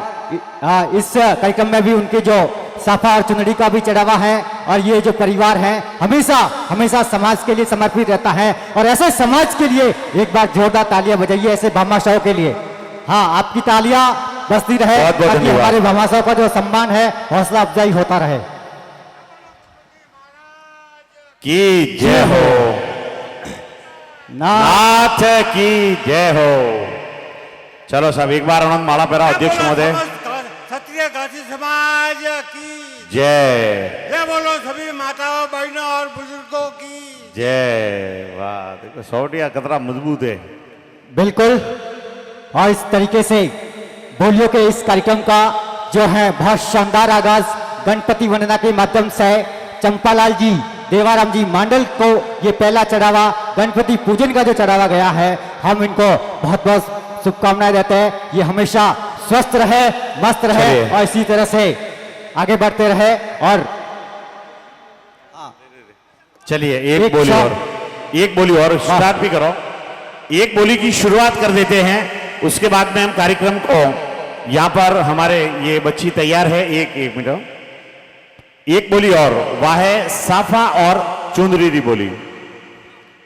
इस कार्यक्रम में भी उनके जो साफा और चुनरी का भी चढ़ावा है। और ये जो परिवार है हमेशा हमेशा समाज के लिए समर्पित रहता है। और ऐसे समाज के लिए एक बार जोरदार तालियां बजाइए ऐसे भामाशाहों के लिए। हाँ, आपकी तालियां बजती रहे बहुत बहुत ताकि धन्यवाद। हमारे भामाशाहों का जो सम्मान है हौसला अफजाई होता रहे। की जय हो। नाथ की जय हो। चलो साहब एक बार आनंद माला पेरा अध्यक्ष महोदय। क्षत्रिय घाटी समाज की जय जय बोलो सभी माताओं बहनों और बुजुर्गों की जय। वाह, देखो सौटिया कतरा मजबूत है। बिल्कुल। और इस तरीके से बोलियों के इस कार्यक्रम का जो है बहुत शानदार आगाज गणपति वंदना के माध्यम से चंपालाल जी देवाराम जी मांडल को ये पहला चढ़ावा गणपति पूजन का जो चढ़ावा गया है, हम इनको बहुत बहुत शुभकामनाएं देते हैं। ये हमेशा स्वस्थ रहे, मस्त रहे चलिए। और इसी तरह से आगे बढ़ते रहे। और चलिए एक एक बोली और स्टार्ट भी करो। एक बोली की शुरुआत कर देते हैं, उसके बाद में हम कार्यक्रम को यहां पर हमारे ये बच्ची तैयार है। एक मिनट, एक बोली और वह है साफा और चुंदरी बोली।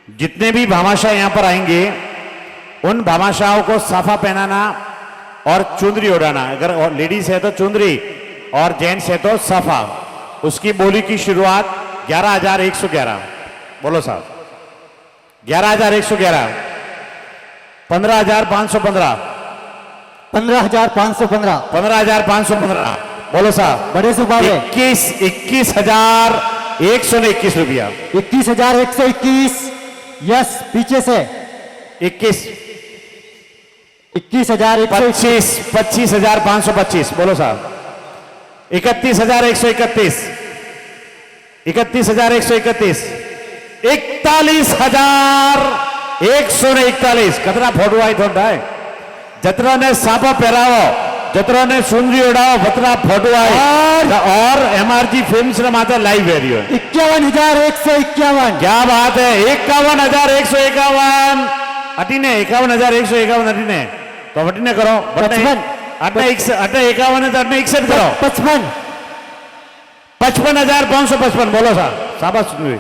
जितने भी भामाशाह यहां पर आएंगे उन भामाशाहों को साफा पहनाना और चुंदरी उड़ाना। अगर लेडीज है तो चुंदरी और जेंट्स है तो साफा। उसकी बोली की शुरुआत 11,111। बोलो साहब 11,111। 15,515। 15,515। 15,515। बोलो साहब बड़े सुबह 21,121 रुपया। 21,121। यस, पीछे से 21,121। 25,525। बोलो साहब 31,131। 31,131। 41,141। कतरा फोटो आई थोड़ा है। जतरा ने सापा पहरावो, जतरा ने सुंदरी उड़ाओ, बतरा फोटो आई और MRG फिल्म्स ने माते लाइव वेरियो 51,151। क्या बात है। 51,151 अटीने 51,151 अटीने तो अटीने करो 55। अटने 51 है तो अटने 61 करो 55। 55,555। बोलो साहब शाबाश सुनिए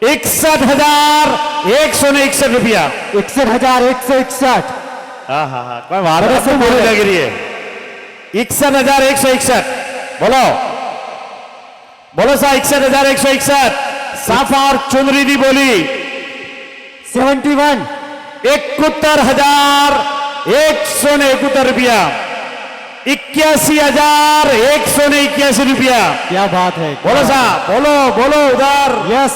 61,161 रुपया। 61,161। हाँ हाँ हाँ कोई बात से बोली लग रही है 61,161। बोलो बोलो साहब 61,161। साफा और चुनरी दी बोली 71। 71,171 रुपया। 81,181 रुपया। क्या बात है। बोलो साहब बोलो बोलो उधर। यस।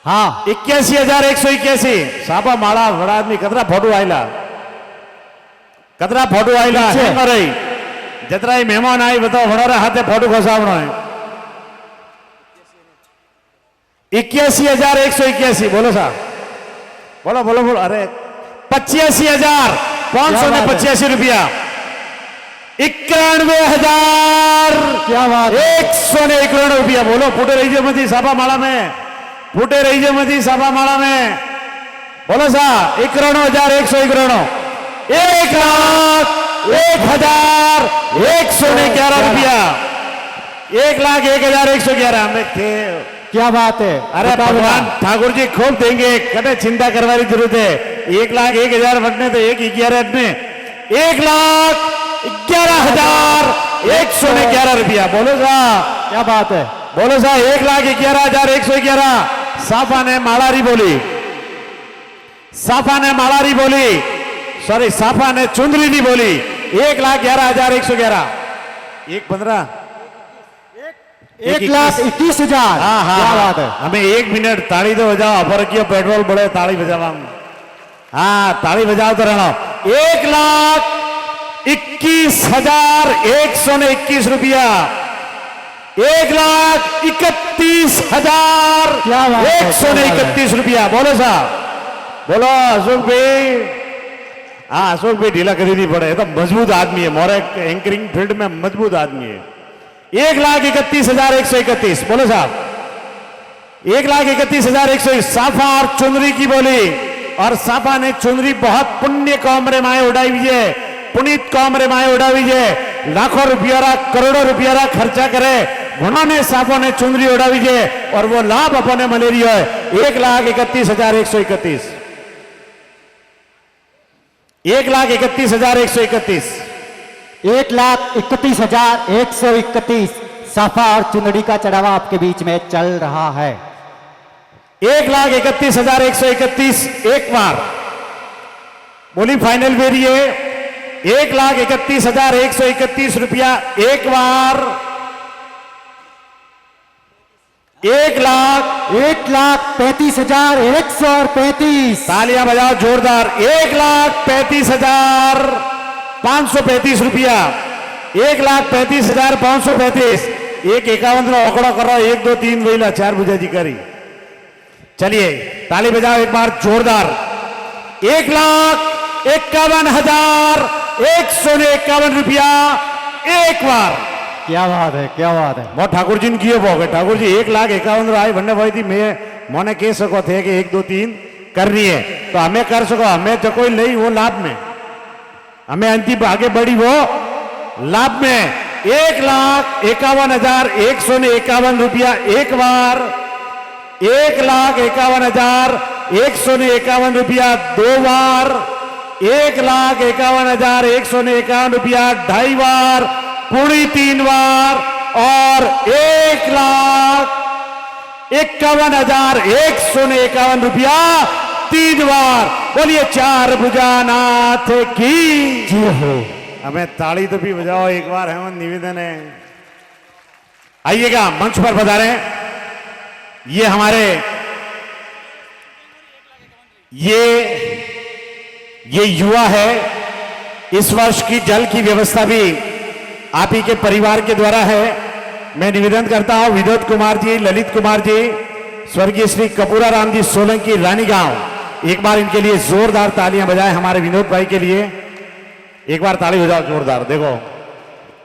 हाँ 81,181। सापा माड़ा बड़ा आदमी कतरा फोटो आयला पीछे। है रही जतरा ही मेहमान आई बताओ वड़ोरे हाथे फोटो घोसावनो है 81,181। बोलो साहब बोलो बोलो बोलो। अरे 85,585 रुपया। 91,191 क्या बात है। रुपया। बोलो फूटे रही मती सापा माड़ा में, फूटे रही मती सापा माड़ा में। बोलो सा 91,191। 1,01,111 रुपया। 1,01,111। हमें थे क्या बात है। अरे बताओ भगवान बेटा। ठाकुर जी खूब देंगे, कटे चिंता करवाने की जरूरत है। 1,01,000 बटने तो 1,11 में 1,11,111 रुपया। बोलो सा, क्या बात है। बोलो सा, 1,11,111। साफा ने माड़ारी बोली, साफा ने माड़ारी बोली, सॉरी साफा ने चुंदरी नहीं बोली। 1,11,111। 1,15 1,21,000। हाँ हाँ क्या बात है। हमें 1 मिनट ताली तो बजाओ, अपर कियो पेट्रोल बढ़े ताली बजावा। हाँ ताली बजाओ तो रहना। 1,21,121 रुपया। 1,31,131 रुपया। बोलो साहब, बोलो अशोक भाई। हाँ अशोक भाई ढीला खरीदी पड़े, तो मजबूत आदमी है, मोरे एंकरिंग फील्ड में मजबूत आदमी है। 1,31,131। बोलो साहब, 1,31,131। साफा और चुंदरी की बोली, और साफा ने चुंदरी बहुत पुण्य कौम रे माए उड़ाई हुई है, पुनीत कौम रे माए उड़ाई हुई है। लाखों रुपया करोड़ों रुपया खर्चा करे, घुना ने साफों ने चुंदरी उड़ाई हुई है, और वो लाभ अपने मलेरिया है। 1,31,131। 1,31,131। 1,31,131 साफा और चुनड़ी का चढ़ावा आपके बीच में चल रहा है। 1,31,131 एक बार बोली, फाइनल बेरी है। 1,31,131 रुपया एक बार। 1,35,135। तालियां बजाओ जोरदार। 1,35,535 रुपया। 1,35,535। 1,51 आंकड़ा कर रहा। 1 2 3 वहीला 4 बुझा जी करी। चलिए ताली बजाओ एक बार जोरदार। 1,51,151 रुपया एक बार। क्या बात है, क्या बात है। वो ठाकुर जी ने किए भोगे। ठाकुर जी 1,51,000 आए बनने भाई थी। मैं मोने कह सको थे कि 1 2 3 करनी है तो हमें कर सको। हमें जो कोई नहीं वो लाभ में, हमें अंतिम आगे बढ़ी वो लाभ में। 1,51,151 रुपया एक बार। 1,51,151 रुपया दो बार। 1,51,151 रुपया ढाई बार, पूरी 3 बार, और 1,51,151 रुपया 3 बार। बोलिए चार भुजानाथ की जी हो। हमें ताली तो भी बजाओ एक बार, हेमंत निवेदन है। आइएगा मंच पर पधारे। ये हमारे ये युवा है। इस वर्ष की जल की व्यवस्था भी आप ही के परिवार के द्वारा है। मैं निवेदन करता हूं विनोद कुमार जी, ललित कुमार जी, स्वर्गीय श्री कपूरा राम जी सोलंकी रानी गांव, एक बार इनके लिए जोरदार तालियां बजाएं। हमारे विनोद भाई के लिए एक बार ताली बजाओ जोरदार। देखो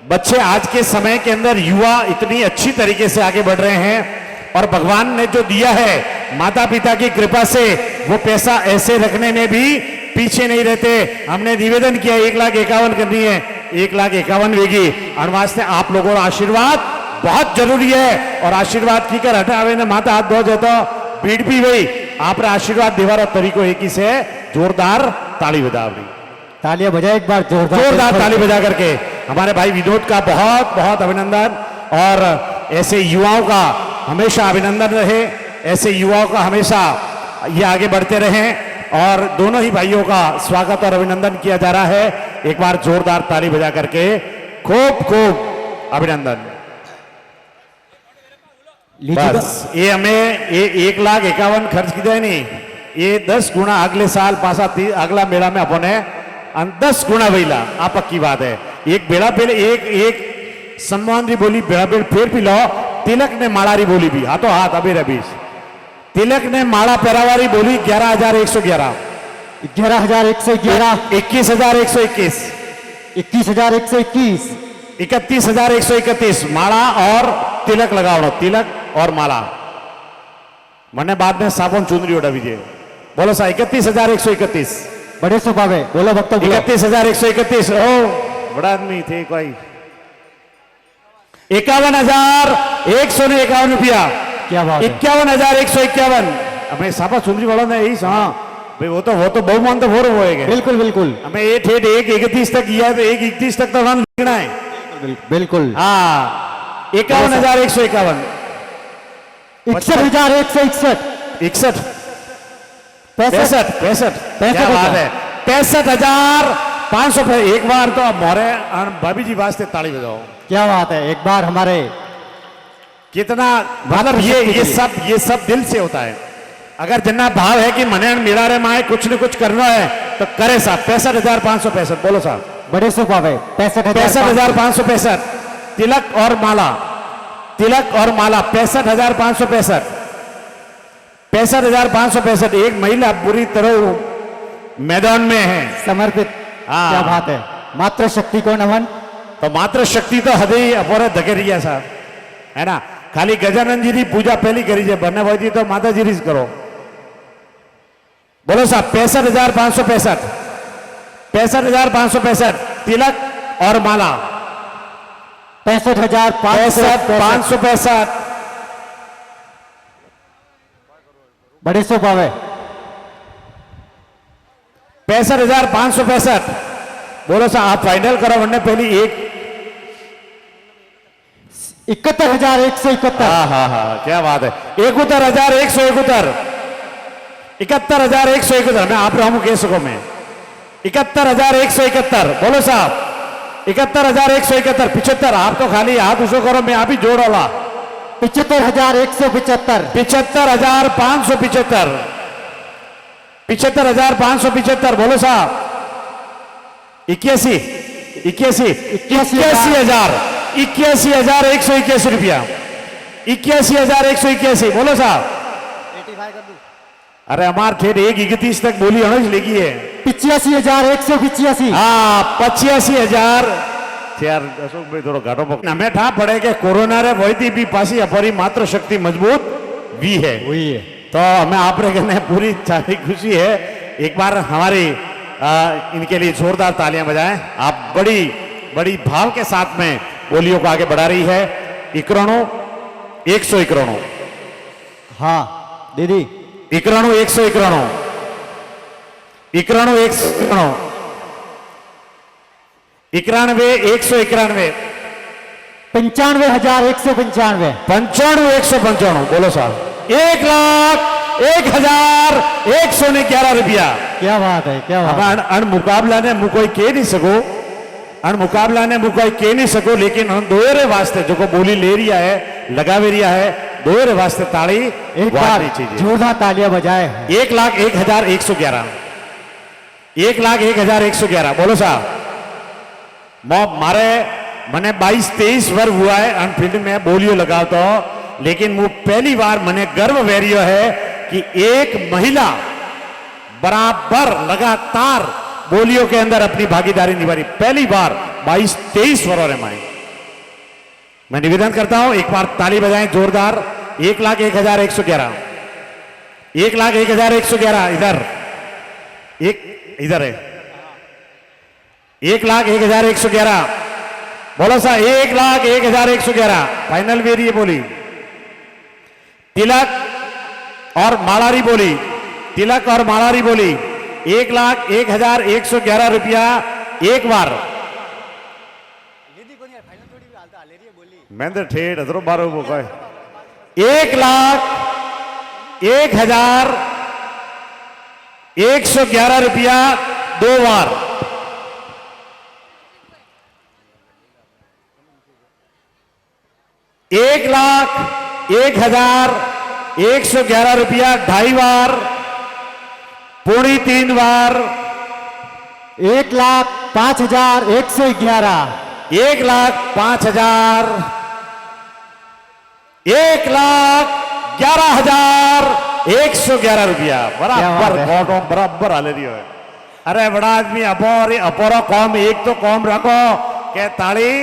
बच्चे आज के समय के अंदर युवा इतनी अच्छी तरीके से आगे बढ़ रहे हैं, और भगवान ने जो दिया है माता पिता की कृपा से, वो पैसा ऐसे रखने में भी पीछे नहीं रहते। हमने निवेदन किया 1,51,000 करनी है, 1,51,000 वेगी। अनवास्ते आप लोगों का आशीर्वाद बहुत जरूरी है, और आशीर्वाद की कर हटावे ने माता हाथ धो जाता बीट भी गई। आप आशीर्वाद देवार तरीको एक ही से जोरदार ताली बजा। तालियां बजाए एक बार जोरदार। जोरदार ताली बजा करके हमारे भाई विनोद का बहुत बहुत अभिनंदन, और ऐसे युवाओं का हमेशा अभिनंदन रहे। ऐसे युवाओं का हमेशा ये आगे बढ़ते रहें, और दोनों ही भाइयों का स्वागत और अभिनंदन किया जा रहा है। एक बार जोरदार ताली बजा करके खूब खूब अभिनंदन। बस ये हमें 1,51,000 खर्च की जाए नहीं, ये 10 गुना अगले साल पासा अगला मेला में अपने 10 गुना वहीला। आप पक्की बात है। एक बेड़ा पेल एक सम्मान बोली बेड़ा पेल फिर भी लो। तिलक ने माड़ारी बोली भी हाथों हाथ अभी रबीश। तिलक ने माड़ा पैरावारी बोली 11,111। 11,111। 21,121। 21,121। 31,131 माड़ा और तिलक लगाओ। तिलक और माला मैंने बाद में साबुन चुंदरी उड़ा दीजिए। बोलो सा 31,131। बड़े स्वभाव है, बोलो भक्त 31,131। ओ बड़ा आदमी थे कोई। 51,151 रुपया। क्या बात है। 51,151 અમે સાપા સુંદરી વાળા ને એ હા ભાઈ वो तो बहुमान तो फोर होएगा बिल्कुल बिल्कुल हमें ये ठेठ 1:31 तक किया तो 1:31 तक तो रन लिखना है बिल्कुल। हाँ 51,151 61,161 61 65 65 क्या बात है 65,500 एक बार तो मोरे भाभी जी वास्ते ताली बजाओ क्या बात है। एक बार हमारे कितना मतलब ये सब दिल से होता है अगर जना भाव है कि मने मेरा रे माए कुछ न कुछ करना है तो करे साहब 65,565 बोलो साहब बड़े सो पावे 65,565 तिलक और माला 65,565 65,565 एक महिला बुरी तरह मैदान में है समर्पित। हाँ। क्या बात है। मात्र शक्ति को नमन। तो मात्र शक्ति तो हदे अपोरे धकेरिया साहब है ना खाली गजानंद जी की पूजा पहली करी है बने भाई तो माता जी रीज करो बोलो साहब 65,565 65,565 तिलक और माला 65,565 बड़े सो पावे 65,565 बोलो साहब आप फाइनल करो वरना पहली एक 71,171 हाँ क्या बात है 71,171 71,171 मैं आप रहूं कह सको मैं 71,171 बोलो साहब 71,171 75 आप तो खाली हाथ उसको करो मैं आप ही जोड़ वाला 75,175 75,575 75,575 बोलो साहब 81,181 रुपया 81,181 बोलो साहब अरे हमार ठेठ 1:31 तक बोली हणज लेगी है 85,185 हाँ 85,000 यार अशोक भाई थोड़ा घाटो पक हमें ठा पड़े के कोरोना रे वही भी पासी अपरी मात्र शक्ति मजबूत भी है वही है। तो हमें आप रे कहने पूरी सारी खुशी है एक बार हमारी इनके लिए जोरदार तालियां बजाएं आप बड़ी बड़ी भाव के साथ में बोलियों को आगे बढ़ा रही है इकरणों 100 इकरणों हाँ दीदी इकरणों 100 इकरणों इकरणों 100 इकरणों 91,191 95,195 95,195 बोलो साहब 1,01,111 रुपया क्या बात है। क्या बात है। अण मुकाबला ने मु कोई कह नहीं सको अण मुकाबला ने मु कोई कह नहीं सको लेकिन हम दोहरे वास्ते जो को बोली ले रिया है लगावे रिया है दोहरे वास्ते ताली एक बार जोरदार तालियां बजाए 1,01,111 1,01,111 बोलो साहब मारे मने 22-23 वर्ष हुआ है अन फील्ड में बोलियो लगाता हूं लेकिन वो पहली बार मने गर्व वेरियो है कि एक महिला बराबर लगातार बोलियों के अंदर अपनी भागीदारी निभा रही पहली बार 22-23 वर्षों में मैं निवेदन करता हूं एक बार ताली बजाएं जोरदार 1,01,111 1,01,111 इधर है 1,01,111 बोलो सा 1,01,111 फाइनल वेरिए बोली तिलक और मालारी बोली तिलक और मालारी बोली 1,01,111 रुपया एक बार मैं तो ठेठ हजरो बारो वो कहे 1,01,111 रुपया दो बार 1,01,111 रुपया ढाई बार पूरी 3 बार 1,05,111 1,05,000 1,11,111 रुपया बराबर कॉटो बराबर हाले दियो है अरे बड़ा आदमी अपोरो कॉम एक तो कॉम रखो के ताली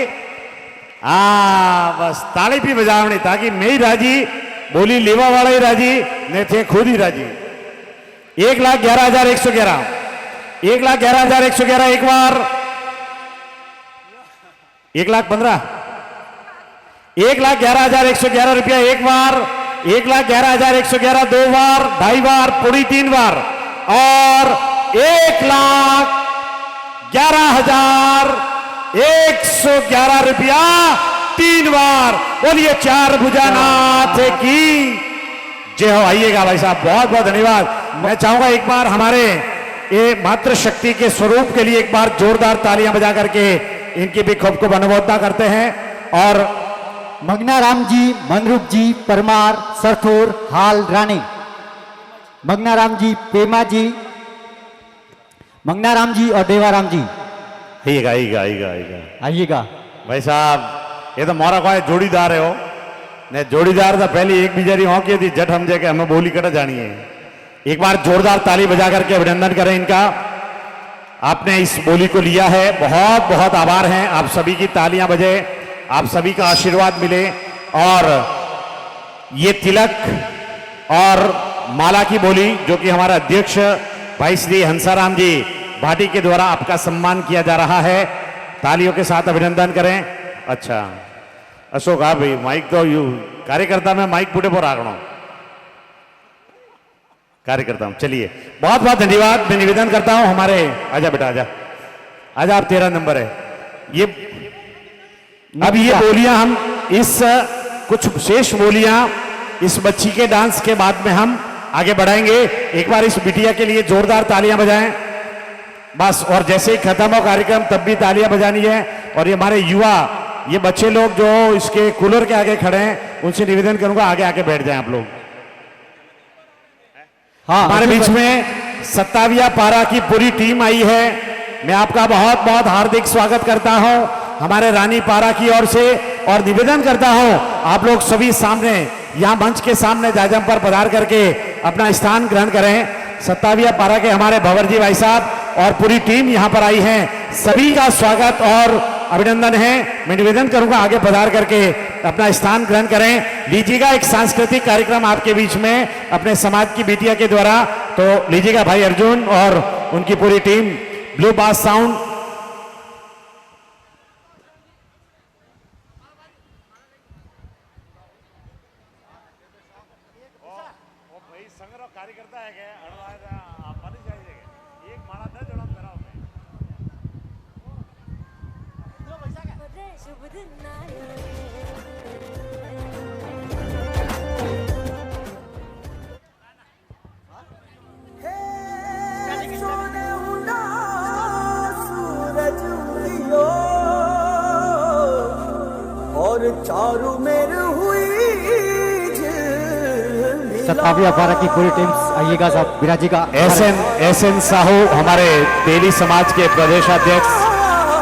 बस ताली भी बजावनी ताकि मैं ही राजी बोली लेवा वाला ही राजी ने थे खुद ही राजी 1,11,111 1,11,111 एक बार 1,15,000 1,11,111 रुपया एक बार 1,11,111 दो बार, 2.5 बार, पूरी 3 बार और 1,11,111 रुपया 3 बार। बोलिए चार भुजानाथ की जय हो। आइएगा भाई साहब, बहुत बहुत धन्यवाद। मैं चाहूंगा एक बार हमारे ये मातृ शक्ति के स्वरूप के लिए एक बार जोरदार तालियां बजा करके इनकी भी खूब खूब अनुमोदना करते हैं। और मंगनाराम जी, मनरूप जी, परमार, सरथुर, हाल, रानी, मंगनाराम जी, पेमा जी, मंगनाराम जी और देवाराम जी आइएगा आइएगा आइएगा आइएगा आइएगा। भाई साहब ये तो मोरा को जोड़ीदार है हो ने जोड़ीदार तो पहले एक बिजारी हो की थी जट समझे कि हमें बोली कटा जानी है। एक बार जोरदार ताली बजा करके अभिनंदन करें इनका। आपने इस बोली को लिया है, बहुत बहुत आभार हैं। आप सभी की तालियां बजे, आप सभी का आशीर्वाद मिले और ये तिलक और माला की बोली जो कि हमारा अध्यक्ष भाई श्री हंसाराम जी भाटी के द्वारा आपका सम्मान किया जा रहा है। तालियों के साथ अभिनंदन करें। अच्छा अशोक हाँ भाई माइक तो यू कार्यकर्ता में माइक पुटे पर आगणो कार्यकर्ता हूं। चलिए बहुत बहुत धन्यवाद। मैं निवेदन करता हूं हमारे आजा बेटा आजा आजा आप 13 नंबर है ये। अब ये बोलियां हम इस कुछ विशेष बोलियां इस बच्ची के डांस के बाद में हम आगे बढ़ाएंगे। एक बार इस बिटिया के लिए जोरदार तालियां बजाएं बस। और जैसे ही खत्म हो कार्यक्रम तब भी तालियां बजानी है। और ये हमारे युवा ये बच्चे लोग जो इसके कूलर के आगे खड़े हैं उनसे निवेदन करूंगा आगे आके बैठ जाएं आप लोग। हाँ, हमारे बीच में 27वां पारा की पूरी टीम आई है। मैं आपका बहुत बहुत हार्दिक स्वागत करता हूं हमारे रानी पारा की ओर से और निवेदन करता हूं आप लोग सभी सामने यहां मंच के सामने जाजम पर पधार करके अपना स्थान ग्रहण करें। 27वां पारा के हमारे भंवर जी भाई साहब और पूरी टीम यहां पर आई है। सभी का स्वागत और अभिनंदन है। मैं निवेदन करूंगा आगे पधार करके अपना स्थान ग्रहण करें। लीजिएगा एक सांस्कृतिक कार्यक्रम आपके बीच में अपने समाज की बेटिया के द्वारा। तो लीजिएगा भाई अर्जुन और उनकी पूरी टीम ब्लू बास साउंड। कार्यकर्ता है एक माड़ा न जोड़ा मेरा शुभ दिन आयो और चारू मेर हुई 27वां पारा की पूरी टीम आइएगा साहब। विराजिका एसएन साहू हमारे तेली समाज के प्रदेशाध्यक्ष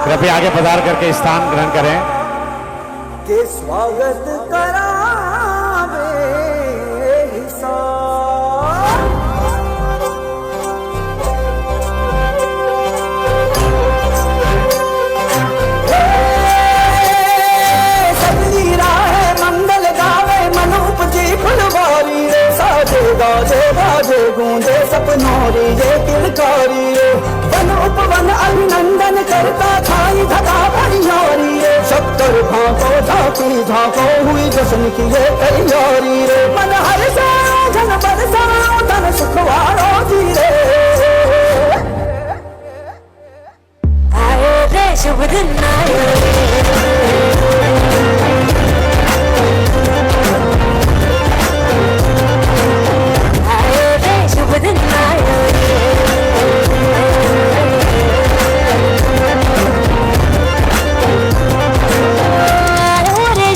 कृपया आगे पधार करके स्थान ग्रहण करें। के स्वागत करावे सबली राह मंगल गावे मनूप जी फुलवारी रे साजे गाजे गाजे गूंजे सपनोरी रे किलकारी रे वन उपवन अभिनंदन करता छाई धगा भरियारी रे 70 भांको झांकी झांको हुई जश्न की ये तैयारी रे मन हर से धन बरसा धन सुखवारो जी रे आयो रे शुभ दिन आयो आयो रे शुभ दिन आयो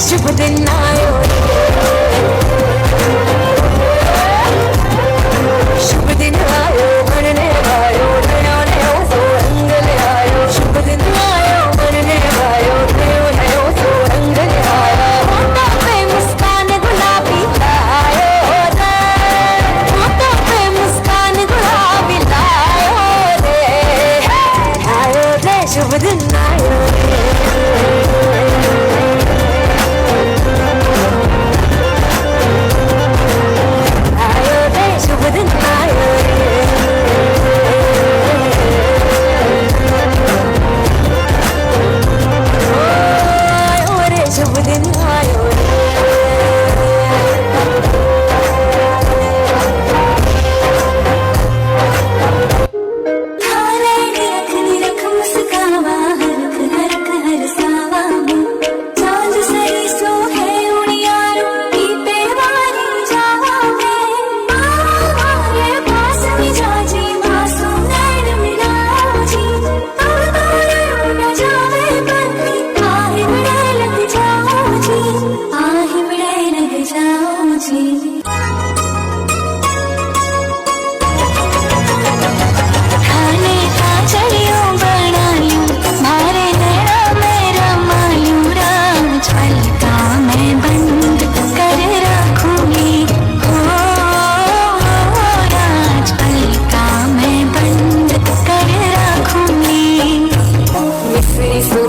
शुभ दिन आयो शुभ दिन आयो मनने आयो नया नया रंग ले आयो शुभ दिन आयो मनने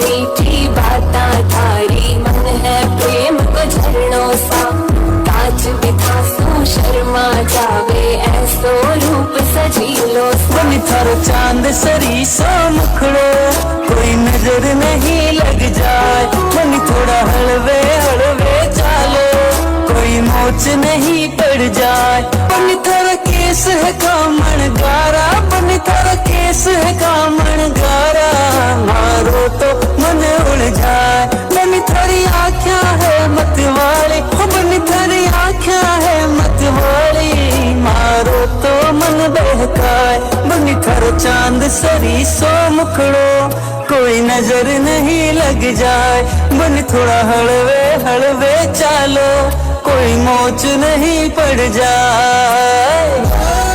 मीठी बाता थारी मन है प्रेम को झरनों सा कांच बिथा सू शर्मा जावे ऐसो रूप सजीलो सा बन थारो चांद सरी सो मुखड़ो कोई नजर नहीं लग जाए बन थोड़ा हलवे हलवे चालो कोई मोच नहीं पड़ जाए बन थारा केस है कामण गारा बन थारा केस है कामण गारा मारो तो मन उड़ जाए बन थारी आँखियाँ है मत वाली बन थारी आँखियाँ है मत वाली मारो तो मन बहकाए बन थारो चांद सरी सो मुखड़ो कोई नजर नहीं लग जाए बन थोड़ा हलवे हलवे चालो कोई मोच नहीं पड़ जाए